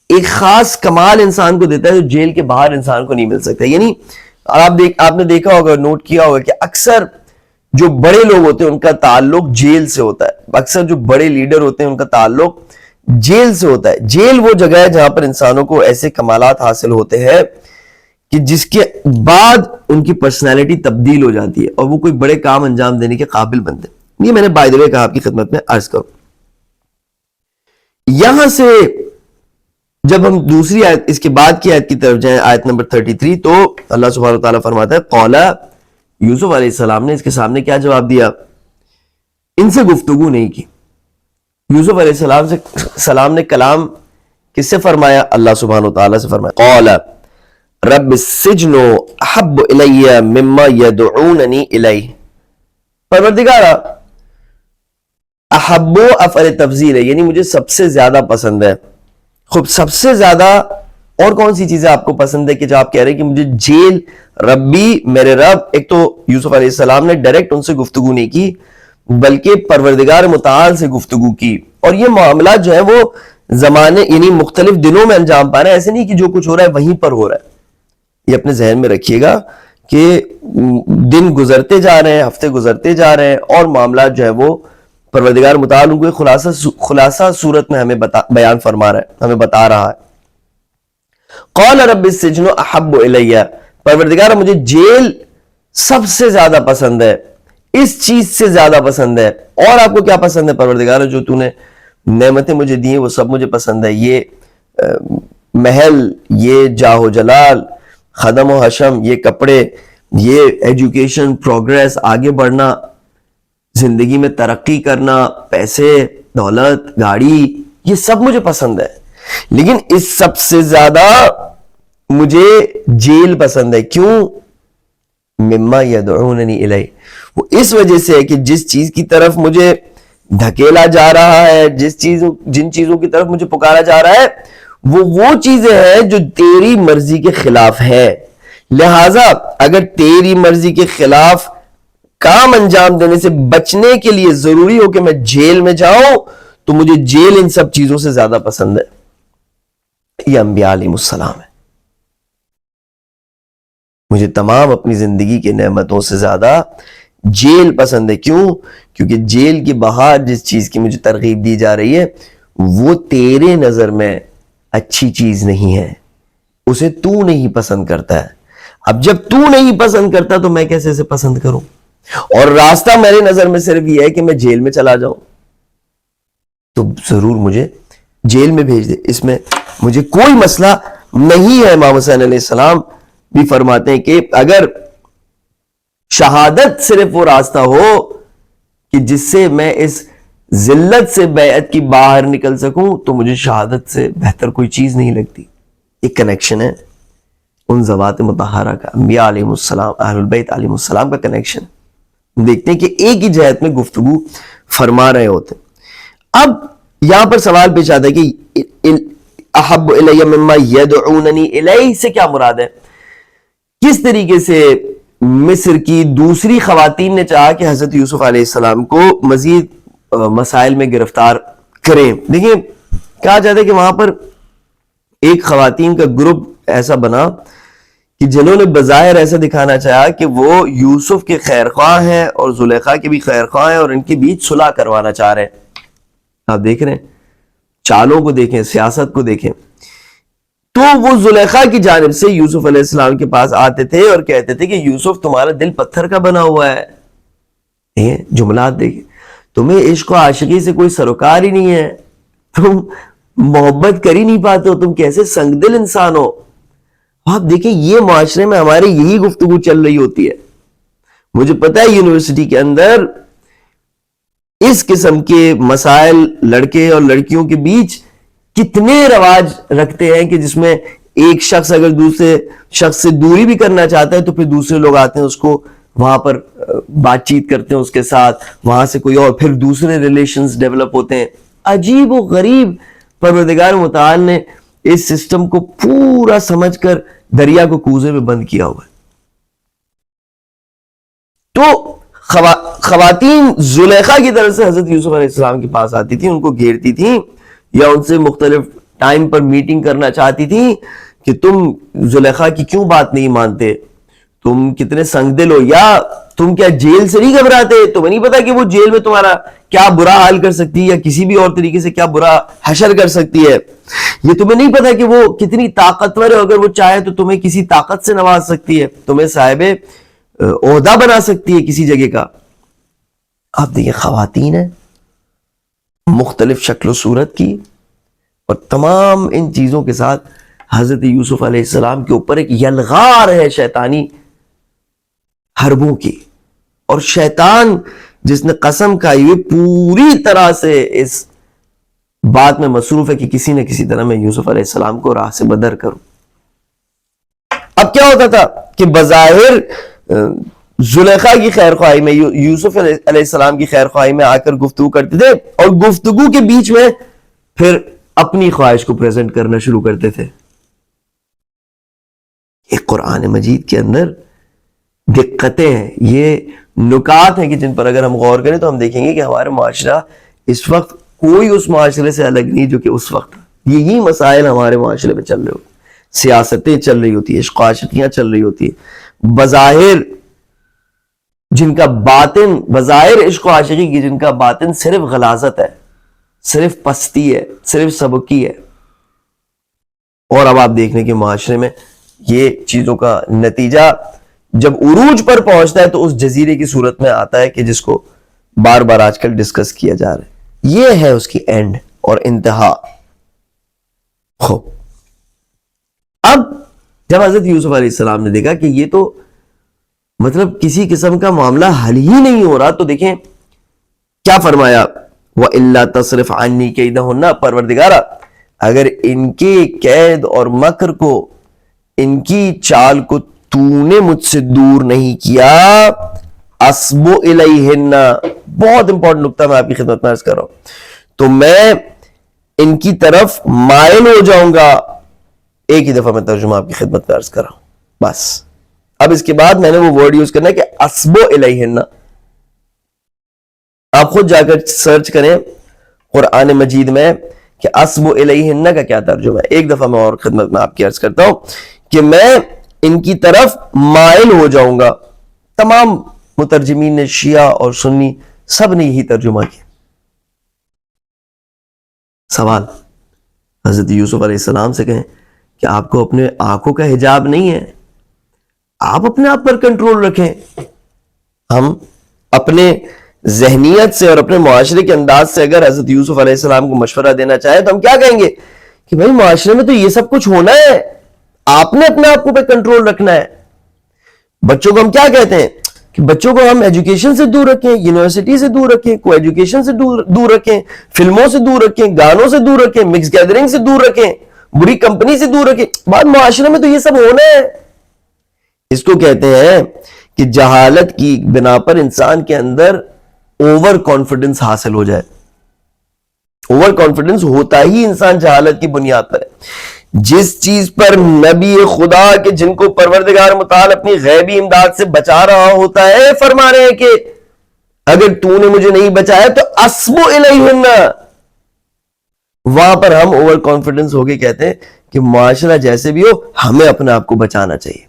ایک خاص کمال انسان کو دیتا ہے جو جیل کے باہر انسان کو نہیں مل سکتا. یعنی آپ نے دیکھا ہوگا، نوٹ کیا ہوگا کہ اکثر جو بڑے لوگ ہوتے ہیں ان کا تعلق جیل سے ہوتا ہے، اکثر جو بڑے لیڈر ہوتے ہیں ان کا تعلق جیل سے ہوتا ہے۔ جیل وہ جگہ ہے جہاں پر انسانوں کو ایسے کمالات حاصل ہوتے ہیں کہ جس کے بعد ان کی پرسنالٹی تبدیل ہو جاتی ہے اور وہ کوئی بڑے کام انجام دینے کے قابل بنتے ہیں۔ یہ میں نے بائی دی وے کہا آپ کی خدمت میں عرض کروں۔ یہاں سے جب ہم دوسری آیت، اس کے بعد کی آیت کی طرف جائیں، آیت نمبر 33، تو اللہ سبحانہ وتعالیٰ فرماتا ہے قال، یوسف علیہ السلام نے اس کے سامنے کیا جواب دیا؟ ان سے گفتگو نہیں کی۔ یوسف علیہ السلام نے کلام کس سے فرمایا؟ اللہ سبحانہ وتعالیٰ سے فرمایا قال رب السجن احب الی مما یدعوننی الیہ۔ پروردگارا، احب افعل تفضیل ہے، یعنی مجھے سب سے زیادہ پسند ہے۔ خوب، سب سے زیادہ اور کون سی چیزیں آپ کو پسند ہے کہ جو آپ کہہ رہے ہیں کہ مجھے جیل، ربی میرے رب؟ ایک تو یوسف علیہ السلام نے ڈائریکٹ ان سے گفتگو نہیں کی بلکہ پروردگار متعال سے گفتگو کی، اور یہ معاملات جو ہے وہ زمانے یعنی مختلف دنوں میں انجام پا رہے ہیں، ایسے نہیں کہ جو کچھ ہو رہا ہے وہیں پر ہو رہا ہے۔ یہ اپنے ذہن میں رکھیے گا کہ دن گزرتے جا رہے ہیں، ہفتے گزرتے جا رہے ہیں، اور معاملات جو ہے وہ پروردگار متعال ان کو خلاصہ صورت میں ہمیں بیان فرما رہا ہے، ہمیں بتا رہا ہے۔ قال رب السجن احب الی، پروردگار مجھے جیل سب سے زیادہ پسند ہے، اس چیز سے زیادہ پسند ہے۔ اور آپ کو کیا پسند ہے پروردگار؟ جو تو نے نعمتیں مجھے دی ہیں وہ سب مجھے پسند ہے، یہ محل، یہ جاہ و جلال، خدم و حشم، یہ کپڑے، یہ ایجوکیشن، پروگریس، آگے بڑھنا، زندگی میں ترقی کرنا، پیسے، دولت، گاڑی، یہ سب مجھے پسند ہے، لیکن اس سب سے زیادہ مجھے جیل پسند ہے۔ کیوں؟ مما یدعوننی الیہ، وہ اس وجہ سے ہے کہ جس چیز کی طرف مجھے دھکیلا جا رہا ہے، جن چیزوں کی طرف مجھے پکارا جا رہا ہے وہ چیزیں ہیں جو تیری مرضی کے خلاف ہے۔ لہذا اگر تیری مرضی کے خلاف کام انجام دینے سے بچنے کے لیے ضروری ہو کہ میں جیل میں جاؤں تو مجھے جیل ان سب چیزوں سے زیادہ پسند ہے۔ یہ انبیاء علیہ السلام ہے۔ مجھے تمام اپنی زندگی کی نعمتوں سے زیادہ جیل پسند ہے۔ کیوں؟ کیونکہ جیل کی باہر جس چیز کی مجھے ترغیب دی جا رہی ہے وہ تیرے نظر میں اچھی چیز نہیں ہے، اسے تو نہیں پسند کرتا ہے۔ اب جب تو نہیں پسند کرتا تو میں کیسے اسے پسند کروں؟ اور راستہ میرے نظر میں صرف یہ ہے کہ میں جیل میں چلا جاؤں، تو ضرور مجھے جیل میں بھیج دے، اس میں مجھے کوئی مسئلہ نہیں ہے۔ امام حسین علیہ السلام بھی فرماتے ہیں کہ اگر شہادت صرف وہ راستہ ہو کہ جس سے میں اس ذلت سے بیعت کی باہر نکل سکوں تو مجھے شہادت سے بہتر کوئی چیز نہیں لگتی۔ ایک کنیکشن ہے ان ذوات مطہرہ کا، انبیاء علیہ السلام، اہل البیت علیہ السلام کا کنیکشن۔ دیکھتے ہیں کہ ایک ہی جہت میں گفتگو فرما رہے ہوتے۔ اب یہاں پر سوال پیش آتا ہے کہ احب الی مما یدعوننی الیہ سے کیا مراد ہے؟ کس طریقے سے مصر کی دوسری خواتین نے چاہا کہ حضرت یوسف علیہ السلام کو مزید مسائل میں گرفتار کریں؟ دیکھیں، کہا جاتا ہے کہ وہاں پر ایک خواتین کا گروپ ایسا بنا کہ جنہوں نے بظاہر ایسا دکھانا چاہا کہ وہ یوسف کے خیر خواہ ہیں اور زلیخا کے بھی خیر خواہ ہیں اور ان کے بیچ صلح کروانا چاہ رہے ہیں۔ آپ دیکھ رہے ہیں، چالوں کو دیکھیں، سیاست کو دیکھیں۔ تو وہ زلیخا کی جانب سے یوسف علیہ السلام کے پاس آتے تھے اور کہتے تھے کہ یوسف تمہارا دل پتھر کا بنا ہوا ہے۔ یہ جملات دیکھیں، تمہیں عشق و عاشقی سے کوئی سروکار ہی نہیں ہے، تم محبت کر ہی نہیں پاتے ہو، تم کیسے سنگ دل انسان ہو۔ آپ دیکھیں، یہ معاشرے میں ہمارے یہی گفتگو چل رہی ہوتی ہے۔ مجھے پتا ہے یونیورسٹی کے اندر اس قسم کے مسائل لڑکے اور لڑکیوں کے بیچ کتنے رواج رکھتے ہیں کہ جس میں ایک شخص اگر دوسرے شخص سے دوری بھی کرنا چاہتا ہے تو پھر دوسرے لوگ آتے ہیں اس کو وہاں پر بات چیت کرتے ہیں اس کے ساتھ، وہاں سے کوئی اور پھر دوسرے ریلیشنز ڈیولپ ہوتے ہیں۔ عجیب و غریب پروردگار متعال نے اس سسٹم کو پورا سمجھ کر دریا کو کوزے میں بند کیا ہوا ہے۔ تو خواتین زلیخا کی طرف سے حضرت یوسف علیہ السلام کے پاس آتی تھی، ان کو گھیرتی تھیں یا ان سے مختلف ٹائم پر میٹنگ کرنا چاہتی تھی کہ تم زلیخا کی کیوں بات نہیں مانتے؟ تو تم کتنے سنگ دل ہو، یا تم کیا جیل سے نہیں گھبراتے؟ تمہیں نہیں پتا کہ وہ جیل میں تمہارا کیا برا حال کر سکتی ہے، یا کسی بھی اور طریقے سے کیا برا حشر کر سکتی ہے؟ یہ تمہیں نہیں پتا کہ وہ کتنی طاقتور ہے، اگر وہ چاہے تو تمہیں کسی طاقت سے نواز سکتی ہے، تمہیں صاحب عہدہ بنا سکتی ہے کسی جگہ کا۔ آپ دیکھیں خواتین ہیں مختلف شکل و صورت کی، اور تمام ان چیزوں کے ساتھ حضرت یوسف علیہ السلام کے اوپر ایک یلغار ہے شیطانی حربوں کی، اور شیطان جس نے قسم کھائی ہوئی پوری طرح سے اس بات میں مصروف ہے کہ کسی نہ کسی طرح میں یوسف علیہ السلام کو راہ سے بدر کروں۔ اب کیا ہوتا تھا کہ بظاہر زلیخا کی خیر خواہی میں، یوسف علیہ السلام کی خیر خواہی میں آ کر گفتگو کرتے تھے، اور گفتگو کے بیچ میں پھر اپنی خواہش کو پریزنٹ کرنا شروع کرتے تھے۔ ایک قرآن مجید کے اندر دقتیں ہیں، یہ نکات ہیں کہ جن پر اگر ہم غور کریں تو ہم دیکھیں گے کہ ہمارا معاشرہ اس وقت کوئی اس معاشرے سے الگ نہیں جو کہ اس وقت یہی مسائل ہمارے معاشرے میں چل رہے ہوتے، سیاستیں چل رہی ہوتی ہیں، عشق و عاشقیاں چل رہی ہوتی ہیں، بظاہر جن کا باطن، بظاہر عشق و عاشقی کی جن کا باطن صرف غلاظت ہے، صرف پستی ہے، صرف سبکی ہے، اور اب آپ دیکھ لیں کہ معاشرے میں یہ چیزوں کا نتیجہ جب عروج پر پہنچتا ہے تو اس جزیرے کی صورت میں آتا ہے کہ جس کو بار بار آج کل ڈسکس کیا جا رہا ہے۔ یہ ہے اس کی اینڈ اور انتہا۔ خوب، اب جب حضرت یوسف علیہ السلام نے دیکھا کہ یہ تو مطلب کسی قسم کا معاملہ حل ہی نہیں ہو رہا، تو دیکھیں کیا فرمایا، وَإِلَّا تَصْرِفْ عَنِّي كَيْدَهُنَّ، پروردگارا اگر ان کے قید اور مکر کو، ان کی چال کو تو نے مجھ سے دور نہیں کیا، اصب الیہن، بہت امپورٹنٹ نکتہ میں آپ کی خدمت میں عرض کر رہا ہوں، تو میں ان کی طرف مائل ہو جاؤں گا۔ ایک ہی دفعہ میں ترجمہ آپ کی خدمت میں عرض کر رہا ہوں بس، اب اس کے بعد میں نے وہ ورڈ یوز کرنا ہے کہ اصب الیہن۔ آپ خود جا کر سرچ کریں قرآن مجید میں کہ اصب الیہن کا کیا ترجمہ ہے۔ ایک دفعہ میں اور خدمت میں آپ کی عرض کرتا ہوں کہ میں ان کی طرف مائل ہو جاؤں گا۔ تمام مترجمین نے، شیعہ اور سنی، سب نے یہی ترجمہ کیا۔ سوال حضرت یوسف علیہ السلام سے کہیں کہ آپ کو اپنے آنکھوں کا حجاب نہیں ہے، آپ اپنے آپ پر کنٹرول رکھیں۔ ہم اپنے ذہنیت سے اور اپنے معاشرے کے انداز سے اگر حضرت یوسف علیہ السلام کو مشورہ دینا چاہیں تو ہم کیا کہیں گے کہ بھائی معاشرے میں تو یہ سب کچھ ہونا ہے، آپ نے اپنے آپ کو پہ کنٹرول رکھنا ہے۔ بچوں کو ہم کیا کہتے ہیں کہ بچوں کو ہم ایجوکیشن سے دور رکھیں، یونیورسٹی سے دور رکھیں، کو ایجوکیشن سے دور رکھیں، فلموں سے دور رکھیں، گانوں سے دور رکھیں، مکس گیدرنگ سے دور رکھیں، بری کمپنی سے دور رکھیں۔ بعد معاشرے میں تو یہ سب ہونا ہے۔ اس کو کہتے ہیں کہ جہالت کی بنا پر انسان کے اندر اوور کانفیڈنس حاصل ہو جائے۔ اوور کانفیڈنس ہوتا ہی انسان جہالت کی بنیاد پر ہے۔ جس چیز پر نبی خدا کے جن کو پروردگار متعال اپنی غیبی امداد سے بچا رہا ہوتا ہے، فرما رہے ہیں کہ اگر تو نے مجھے نہیں بچایا تو اصب الیہن، وہاں پر ہم اوور کانفیڈنس ہو کے کہتے ہیں کہ معاشرہ جیسے بھی ہو ہمیں اپنے آپ کو بچانا چاہیے،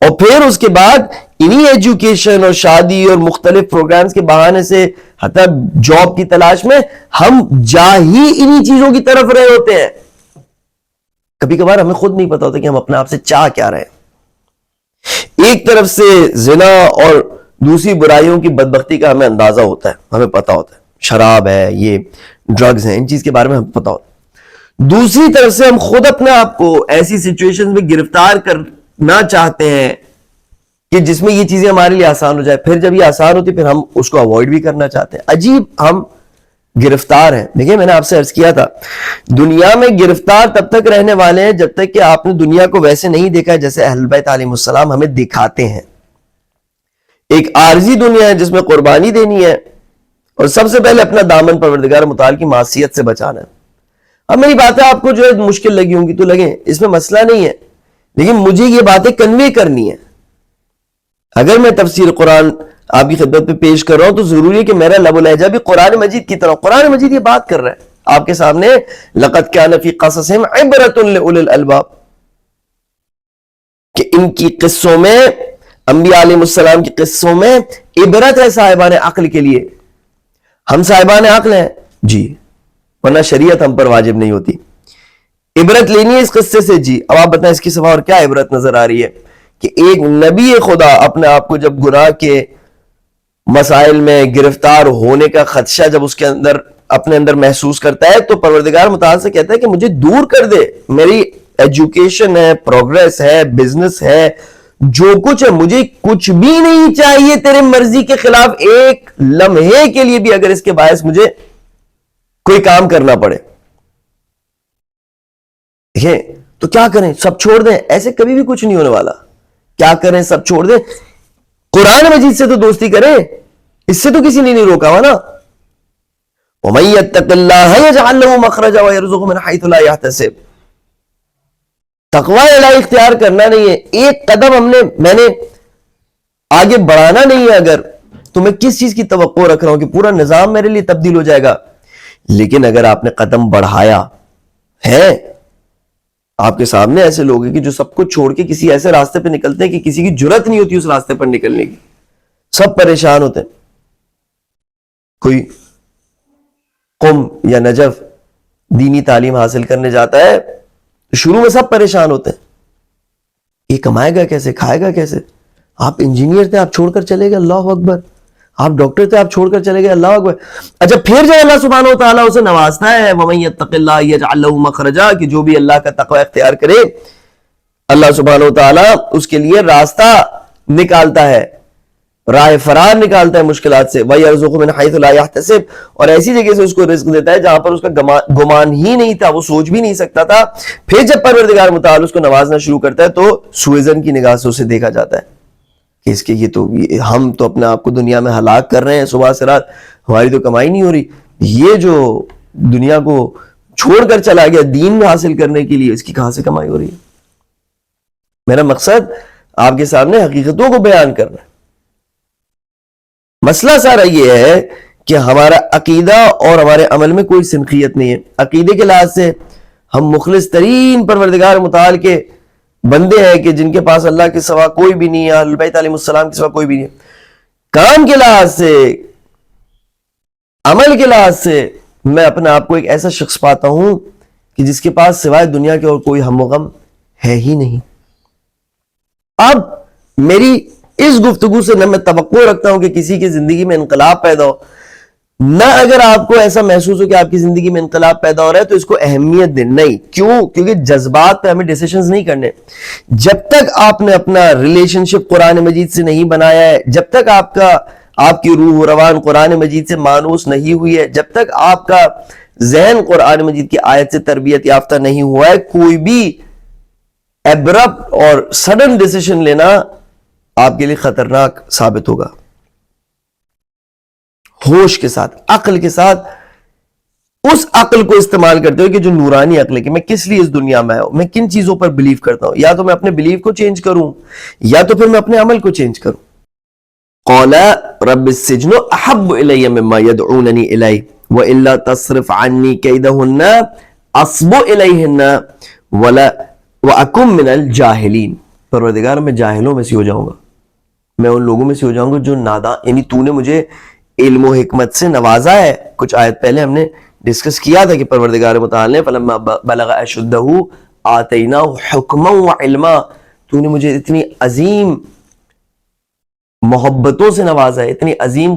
اور پھر اس کے بعد انہی ایجوکیشن اور شادی اور مختلف پروگرامز کے بہانے سے حتی جاب کی تلاش میں ہم جا ہی انہی چیزوں کی طرف رہے ہوتے ہیں۔ کبھی کبھار ہمیں خود نہیں پتا ہوتا کہ ہم اپنے آپ سے چاہ کیا رہے ہیں۔ ایک طرف سے زنا اور دوسری برائیوں کی بدبختی کا ہمیں اندازہ ہوتا ہے، ہمیں پتا ہوتا ہے، شراب ہے، یہ ڈرگز ہیں، ان چیز کے بارے میں ہمیں پتا ہوتا ہے۔ دوسری طرف سے ہم خود اپنے آپ کو ایسی سچویشن میں گرفتار کرنا چاہتے ہیں کہ جس میں یہ چیزیں ہمارے لیے آسان ہو جائے، پھر جب یہ آسان ہوتی پھر ہم اس کو اوائڈ بھی کرنا چاہتے ہیں۔ عجیب ہم گرفتار ہیں۔ دیکھیں میں نے آپ سے عرض کیا تھا دنیا میں گرفتار تب تک رہنے والے ہیں جب تک کہ آپ نے دنیا کو ویسے نہیں دیکھا جیسے اہل بیت علیہ السلام ہمیں دکھاتے ہیں۔ ایک عارضی دنیا ہے جس میں قربانی دینی ہے، اور سب سے پہلے اپنا دامن پروردگار متعال کی معصیت سے بچانا ہے۔ اب میری باتیں آپ کو جو ہے مشکل لگی ہوں گی تو لگیں، اس میں مسئلہ نہیں ہے، لیکن مجھے یہ باتیں کنوے کرنی ہے۔ اگر میں تفسیر قرآن آپ کی خدمت پہ پیش کر رہا ہوں تو ضروری ہے کہ میرا لب و لہجہ بھی قرآن مجید کی طرح۔ قرآن مجید یہ بات کر رہا ہے آپ کے سامنے، لَقَدْ كَانَ فِي قَصَصِهِمْ عِبْرَةٌ لِأُولِي الْأَلْبَابِ، کہ ان کی قصوں میں انبیاء علیہ السلام کے قصوں میں عبرت ہے صاحبان عقل کے لیے. ہم صاحبان عقل ہیں جی، ورنہ شریعت ہم پر واجب نہیں ہوتی. عبرت لینی ہے اس قصے سے جی. اب آپ بتائیں اس کی سوا اور کیا عبرت نظر آ رہی ہے کہ ایک نبی خدا اپنے آپ کو جب گناہ کے مسائل میں گرفتار ہونے کا خدشہ جب اس کے اندر اپنے اندر محسوس کرتا ہے تو پروردگار متعال سے کہتا ہے کہ مجھے دور کر دے. میری ایجوکیشن ہے، پروگریس ہے، بزنس ہے، جو کچھ ہے، مجھے کچھ بھی نہیں چاہیے تیرے مرضی کے خلاف ایک لمحے کے لیے بھی، اگر اس کے باعث مجھے کوئی کام کرنا پڑے. دیکھیں تو کیا کریں؟ سب چھوڑ دیں؟ ایسے کبھی بھی کچھ نہیں ہونے والا. کیا کریں؟ سب چھوڑ دیں. قرآن مجید سے تو دوستی کریں، اس سے تو کسی نے نہیں روکا ہوا نا. وَمَن يَتَّقِ اللَّهَ يَجْعَل لَّهُ مَخْرَجًا وَيَرْزُقْهُ مِنْ حَيْثُ لَا يَحْتَسِبُ. تقوی الہی اختیار کرنا نہیں ہے، ایک قدم میں نے آگے بڑھانا نہیں ہے. اگر تو میں کس چیز کی توقع رکھ رہا ہوں کہ پورا نظام میرے لیے تبدیل ہو جائے گا. لیکن اگر آپ نے قدم بڑھایا ہے، آپ کے سامنے ایسے لوگ ہیں کہ جو سب کو چھوڑ کے کسی ایسے راستے پہ نکلتے ہیں کہ کسی کی جرت نہیں ہوتی اس راستے پر نکلنے کی. سب پریشان ہوتے ہیں. کوئی قم یا نجف دینی تعلیم حاصل کرنے جاتا ہے تو شروع میں سب پریشان ہوتے ہیں. یہ کمائے گا کیسے، کھائے گا کیسے؟ آپ انجینئر تھے، آپ چھوڑ کر چلے گئے، اللہ اکبر. آپ ڈاکٹر تھے، آپ چھوڑ کر چلے گئے، اللہ اکبر. اچھا پھر جب اللہ سبحانہ و تعالیٰ اسے نوازتا ہے وَمَن يَتَّقِ اللَّهَ يَجْعَل لَّهُ مَخْرَجًا، کہ جو بھی اللہ کا تقوی اختیار کرے اللہ سبحانہ و تعالیٰ اس کے لیے راستہ نکالتا ہے، راہ فرار نکالتا ہے مشکلات سے. وَيَرْزُقْهُ مِنْ حَيْثُ لَا يَحْتَسِبُ، اور ایسی جگہ سے اس کو رزق دیتا ہے جہاں پر اس کا گمان ہی نہیں تھا، وہ سوچ بھی نہیں سکتا تھا. پھر جب پروردگار متعال اس کو نوازنا شروع کرتا ہے تو سوئزن کی نگاہ سے اسے دیکھا جاتا ہے کہ اس کے ہم تو اپنے آپ کو دنیا میں ہلاک کر رہے ہیں صبح سے رات، ہماری تو کمائی نہیں ہو رہی. یہ جو دنیا کو چھوڑ کر چلا گیا دین حاصل کرنے کے لیے، اس کی کہاں سے کمائی ہو رہی ہے؟ میرا مقصد آپ کے سامنے حقیقتوں کو بیان کرنا ہے. مسئلہ سارا یہ ہے کہ ہمارا عقیدہ اور ہمارے عمل میں کوئی سنخیت نہیں ہے. عقیدے کے لحاظ سے ہم مخلص ترین پروردگار متعال کے بندے ہیں کہ جن کے پاس اللہ کے سوا کوئی بھی نہیں ہے، اہل بیت علیہ السلام کے سوا کوئی بھی نہیں ہے. کام کے لحاظ سے، عمل کے لحاظ سے میں اپنے آپ کو ایک ایسا شخص پاتا ہوں کہ جس کے پاس سوائے دنیا کے اور کوئی ہم و غم ہے ہی نہیں. اب میری اس گفتگو سے نہ میں توقع رکھتا ہوں کہ کسی کی زندگی میں انقلاب پیدا ہو، نہ اگر آپ کو ایسا محسوس ہو کہ آپ کی زندگی میں انقلاب پیدا ہو رہا ہے تو اس کو اہمیت دیں. نہیں، کیوں؟ کیونکہ جذبات پہ ہمیں ڈیسیشنز نہیں کرنے. جب تک آپ نے اپنا ریلیشن شپ قرآن مجید سے نہیں بنایا ہے، جب تک آپ کی روح و روان قرآن مجید سے مانوس نہیں ہوئی ہے، جب تک آپ کا ذہن قرآن مجید کی آیت سے تربیت یافتہ نہیں ہوا ہے، کوئی بھی ایبرپٹ اور سڈن ڈیسیشن لینا آپ کے لیے خطرناک ثابت ہوگا. ہوش کے ساتھ، عقل کے ساتھ، اس عقل کو استعمال کرتے ہوئے کہ جو نورانی عقل ہے کہ میں کس لیے اس دنیا میں ہوں، میں کن چیزوں پر بلیو کرتا ہوں. یا تو میں اپنے بلیو کو چینج کروں یا تو پھر میں اپنے عمل کو چینج کروں. قال رب السجن احب الی مما يدعوننی الیہ والا تصرف عنی کیدہن اصب الیہن واکن من الجاہلین. پروردگار میں جاہلوں میں سے ہو جاؤں گا، میں ان لوگوں میں سے ہو جاؤں گا جو نادان، یعنی تو نے مجھے علم و حکمت سے نوازا ہے. کچھ آیت پہلے ہم نے ڈسکس کیا تھا کہ پروردگار متعال نے فلما بلغ اشدہ آتیناہ حکما وعلما، تو نے مجھے اتنی عظیم محبتوں سے نوازا ہے، اتنی عظیم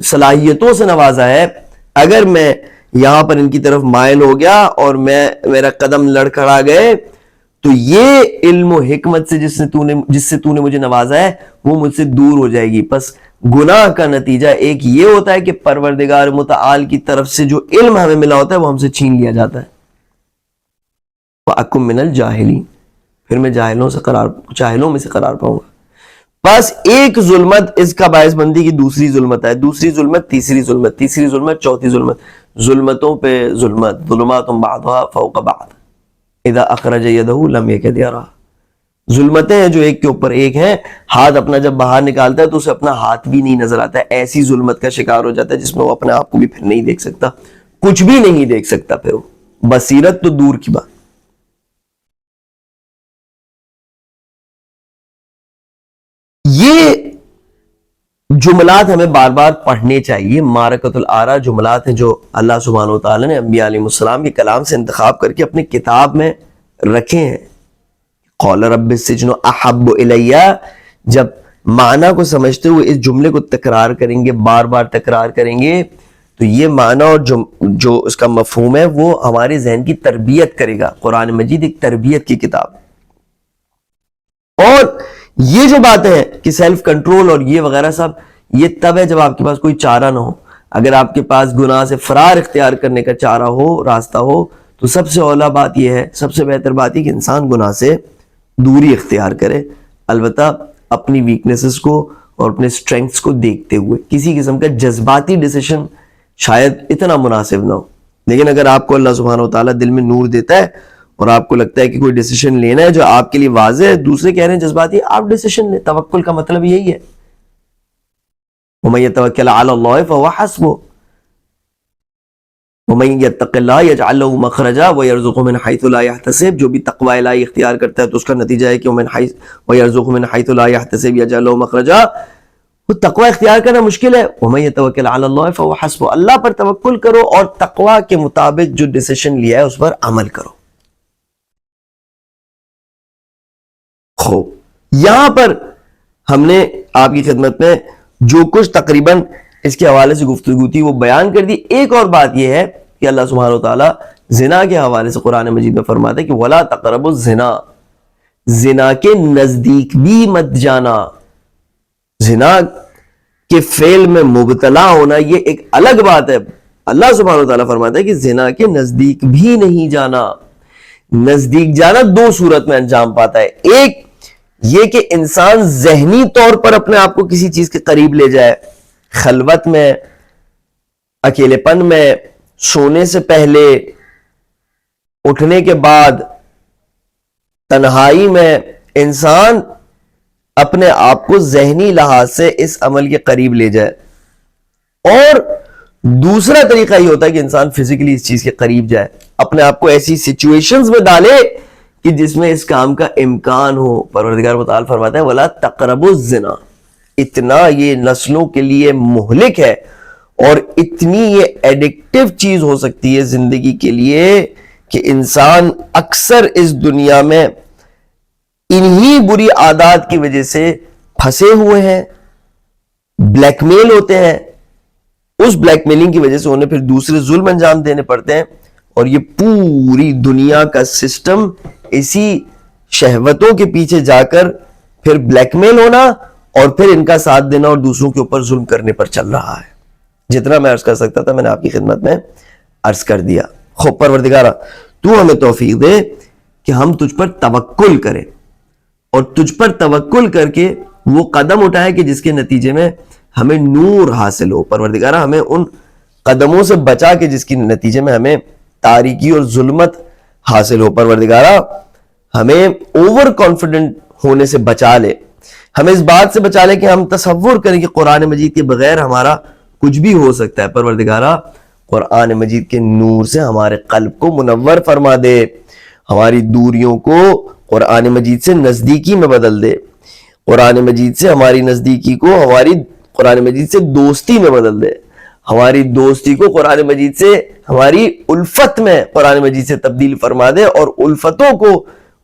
صلاحیتوں سے نوازا ہے. اگر میں یہاں پر ان کی طرف مائل ہو گیا اور میرا قدم لڑکھڑا گئے تو یہ علم و حکمت سے جس سے تو نے مجھے نوازا ہے وہ مجھ سے دور ہو جائے گی. پس گناہ کا نتیجہ ایک یہ ہوتا ہے کہ پروردگار متعال کی طرف سے جو علم ہمیں ملا ہوتا ہے وہ ہم سے چھین لیا جاتا ہے. وَأَكُن مِّنَ الْجَاهِلِينَ، پھر میں جاہلوں میں سے قرار پاؤں گا. بس ایک ظلمت اس کا باعث بندی کی دوسری ظلمت ہے، دوسری ظلمت تیسری ظلمت، تیسری ظلمت چوتھی ظلمت، ظلمتوں پہ ظلمت، ظلمات بعضها فوق بعض اذا اخرج یدہ لم یکد یراہ. ظلمتیں ہیں جو ایک کے اوپر ایک ہیں. ہاتھ اپنا جب باہر نکالتا ہے تو اسے اپنا ہاتھ بھی نہیں نظر آتا ہے. ایسی ظلمت کا شکار ہو جاتا ہے جس میں وہ اپنے آپ کو بھی پھر نہیں دیکھ سکتا، کچھ بھی نہیں دیکھ سکتا. پھر وہ بصیرت تو دور کی بات. یہ جملات ہمیں بار بار پڑھنے چاہیے. معرکۃ الآراء جملات ہیں جو اللہ سبحانہ و تعالیٰ نے انبیاء علیہ السلام کے کلام سے انتخاب کر کے اپنی کتاب میں رکھے ہیں. قال رب السجن احب الی، جب معنی کو سمجھتے ہوئے اس جملے کو تکرار کریں گے، بار بار تکرار کریں گے، تو یہ معنی اور جو اس کا مفہوم ہے وہ ہمارے ذہن کی تربیت کرے گا. قرآن مجید ایک تربیت کی کتاب. اور یہ جو باتیں ہیں کہ سیلف کنٹرول اور یہ وغیرہ سب، یہ تب ہے جب آپ کے پاس کوئی چارہ نہ ہو. اگر آپ کے پاس گناہ سے فرار اختیار کرنے کا چارہ ہو، راستہ ہو، تو سب سے اولا بات یہ ہے، سب سے بہتر بات یہ کہ انسان گناہ سے دوری اختیار کرے. البتہ اپنی ویکنیسز کو اور اپنے اسٹرینگس کو دیکھتے ہوئے. کسی قسم کا جذباتی ڈیسیشن شاید اتنا مناسب نہ ہو، لیکن اگر آپ کو اللہ سبحانہ و تعالیٰ دل میں نور دیتا ہے اور آپ کو لگتا ہے کہ کوئی ڈیسیشن لینا ہے جو آپ کے لیے واضح ہے، دوسرے کہہ رہے ہیں جذباتی، آپ ڈیسیشن لیں. توکل کا مطلب یہی ہے. وَمَن يَتَوَكَّلْ عَلَى اللَّهِ فَهُوَ حَسْبُهُ وَمَن يَتَّقِ اللَّهَ يَجْعَل لَّهُ مَخْرَجًا وَيَرْزُقْهُ مِنْ حَيْثُ لَا يَحْتَسِبُ. جو بھی تقوی الہی اختیار کرتا ہے تو اس کا نتیجہ ہے کہ وَيَرْزُقْهُ مِنْ حَيْثُ لَا يَحْتَسِبُ يَجْعَل لَّهُ مَخْرَجًا. وہ تقوی اختیار کرنا مشکل ہے. وَمَن يَتَوَكَّلْ عَلَى اللَّهِ فَهُوَ حَسْبُهُ. اللہ پر توکل کرو اور تقوی کے مطابق جو ڈیسیشن لیا ہے اس پر عمل کرو. خوب، یہاں پر ہم نے آپ کی خدمت میں جو کچھ تقریباً اس کے حوالے سے گفتگو تھی وہ بیان کر دی. ایک اور بات یہ ہے کہ اللہ سبحانہ و تعالیٰ زنا کے حوالے سے قرآن مجید میں فرماتا ہے کہ وَلَا تَقْرَبُوا الزِّنَا، زنا کے نزدیک بھی مت جانا. زنا کے فعل میں مبتلا ہونا یہ ایک الگ بات ہے. اللہ سبحانہ و تعالیٰ فرماتا ہے کہ زنا کے نزدیک بھی نہیں جانا. نزدیک جانا دو صورت میں انجام پاتا ہے. ایک یہ کہ انسان ذہنی طور پر اپنے آپ کو کسی چیز کے قریب لے جائے، خلوت میں، اکیلے پن میں، سونے سے پہلے، اٹھنے کے بعد، تنہائی میں، انسان اپنے آپ کو ذہنی لحاظ سے اس عمل کے قریب لے جائے. اور دوسرا طریقہ یہ ہوتا ہے کہ انسان فزیکلی اس چیز کے قریب جائے، اپنے آپ کو ایسی سچویشنز میں ڈالے کہ جس میں اس کام کا امکان ہو. پروردگار متعال فرماتا ہے وَلَا تَقْرَبُوا الزِّنَا. اتنا یہ نسلوں کے لیے مہلک ہے اور اتنی یہ ایڈکٹیو چیز ہو سکتی ہے زندگی کے لیے کہ انسان اکثر اس دنیا میں انہی بری عادات کی وجہ سے پھنسے ہوئے ہیں، بلیک میل ہوتے ہیں. اس بلیک میلنگ کی وجہ سے انہیں پھر دوسرے ظلم انجام دینے پڑتے ہیں. اور یہ پوری دنیا کا سسٹم اسی شہوتوں کے پیچھے جا کر پھر بلیک میل ہونا اور پھر ان کا ساتھ دینا اور دوسروں کے اوپر ظلم کرنے پر چل رہا ہے. جتنا میں عرض کر سکتا تھا میں نے آپ کی خدمت میں عرض کر دیا. خوب پروردگارہ تو ہمیں توفیق دے کہ ہم تجھ پر توکل کریں اور تجھ پر توکل کر کے وہ قدم اٹھائے کہ جس کے نتیجے میں ہمیں نور حاصل ہو. پروردگارہ ہمیں ان قدموں سے بچا کے جس کے نتیجے میں ہمیں تاریکی اور ظلمت حاصل ہو. پروردگارہ ہمیں اوور کانفیڈنٹ ہونے سے بچا لے، ہمیں اس بات سے بچا لے کہ ہم تصور کریں کہ قرآن مجید کے بغیر ہمارا کچھ بھی ہو سکتا ہے. پروردگارہ قرآن مجید کے نور سے ہمارے قلب کو منور فرما دے، ہماری دوریوں کو قرآن مجید سے نزدیکی میں بدل دے، قرآن مجید سے ہماری نزدیکی کو قرآن مجید سے دوستی میں بدل دے، ہماری دوستی کو قرآن مجید سے ہماری الفت میں قرآن مجید سے تبدیل فرما دے اور الفتوں کو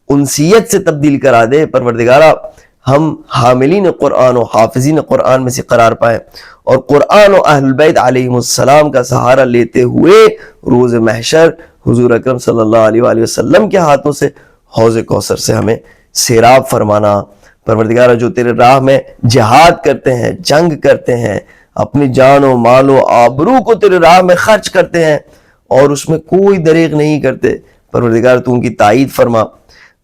انسیت سے تبدیل کرا دے. پروردگارہ ہم حاملین قرآن و حافظین قرآن میں سے قرار پائیں اور قرآن و اہل بیت علیہم السلام کا سہارا لیتے ہوئے روز محشر حضور اکرم صلی اللہ علیہ وآلہ وسلم کے ہاتھوں سے حوض کوثر سے ہمیں سیراب فرمانا. پروردگارہ جو تیرے راہ میں جہاد کرتے ہیں، جنگ کرتے ہیں، اپنی جان و مال و آبرو کو تیرے راہ میں خرچ کرتے ہیں اور اس میں کوئی دریغ نہیں کرتے، پروردگار تو ان کی تائید فرما.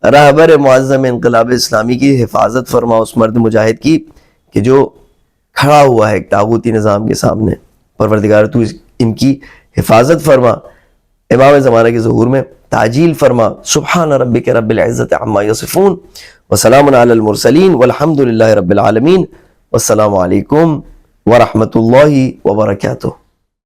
رہبر معظم انقلاب اسلامی کی حفاظت فرما، اس مرد مجاہد کی کہ جو کھڑا ہوا ہے ایک طاغوتی نظام کے سامنے. پروردگار تو ان کی حفاظت فرما. امام زمانہ کے ظہور میں تعجیل فرما. سبحان ربک رب العزت عما یصفون وسلام علی المرسلین والحمد للہ رب العالمین. والسلام علیکم ورحمۃ اللہ وبرکاتہ.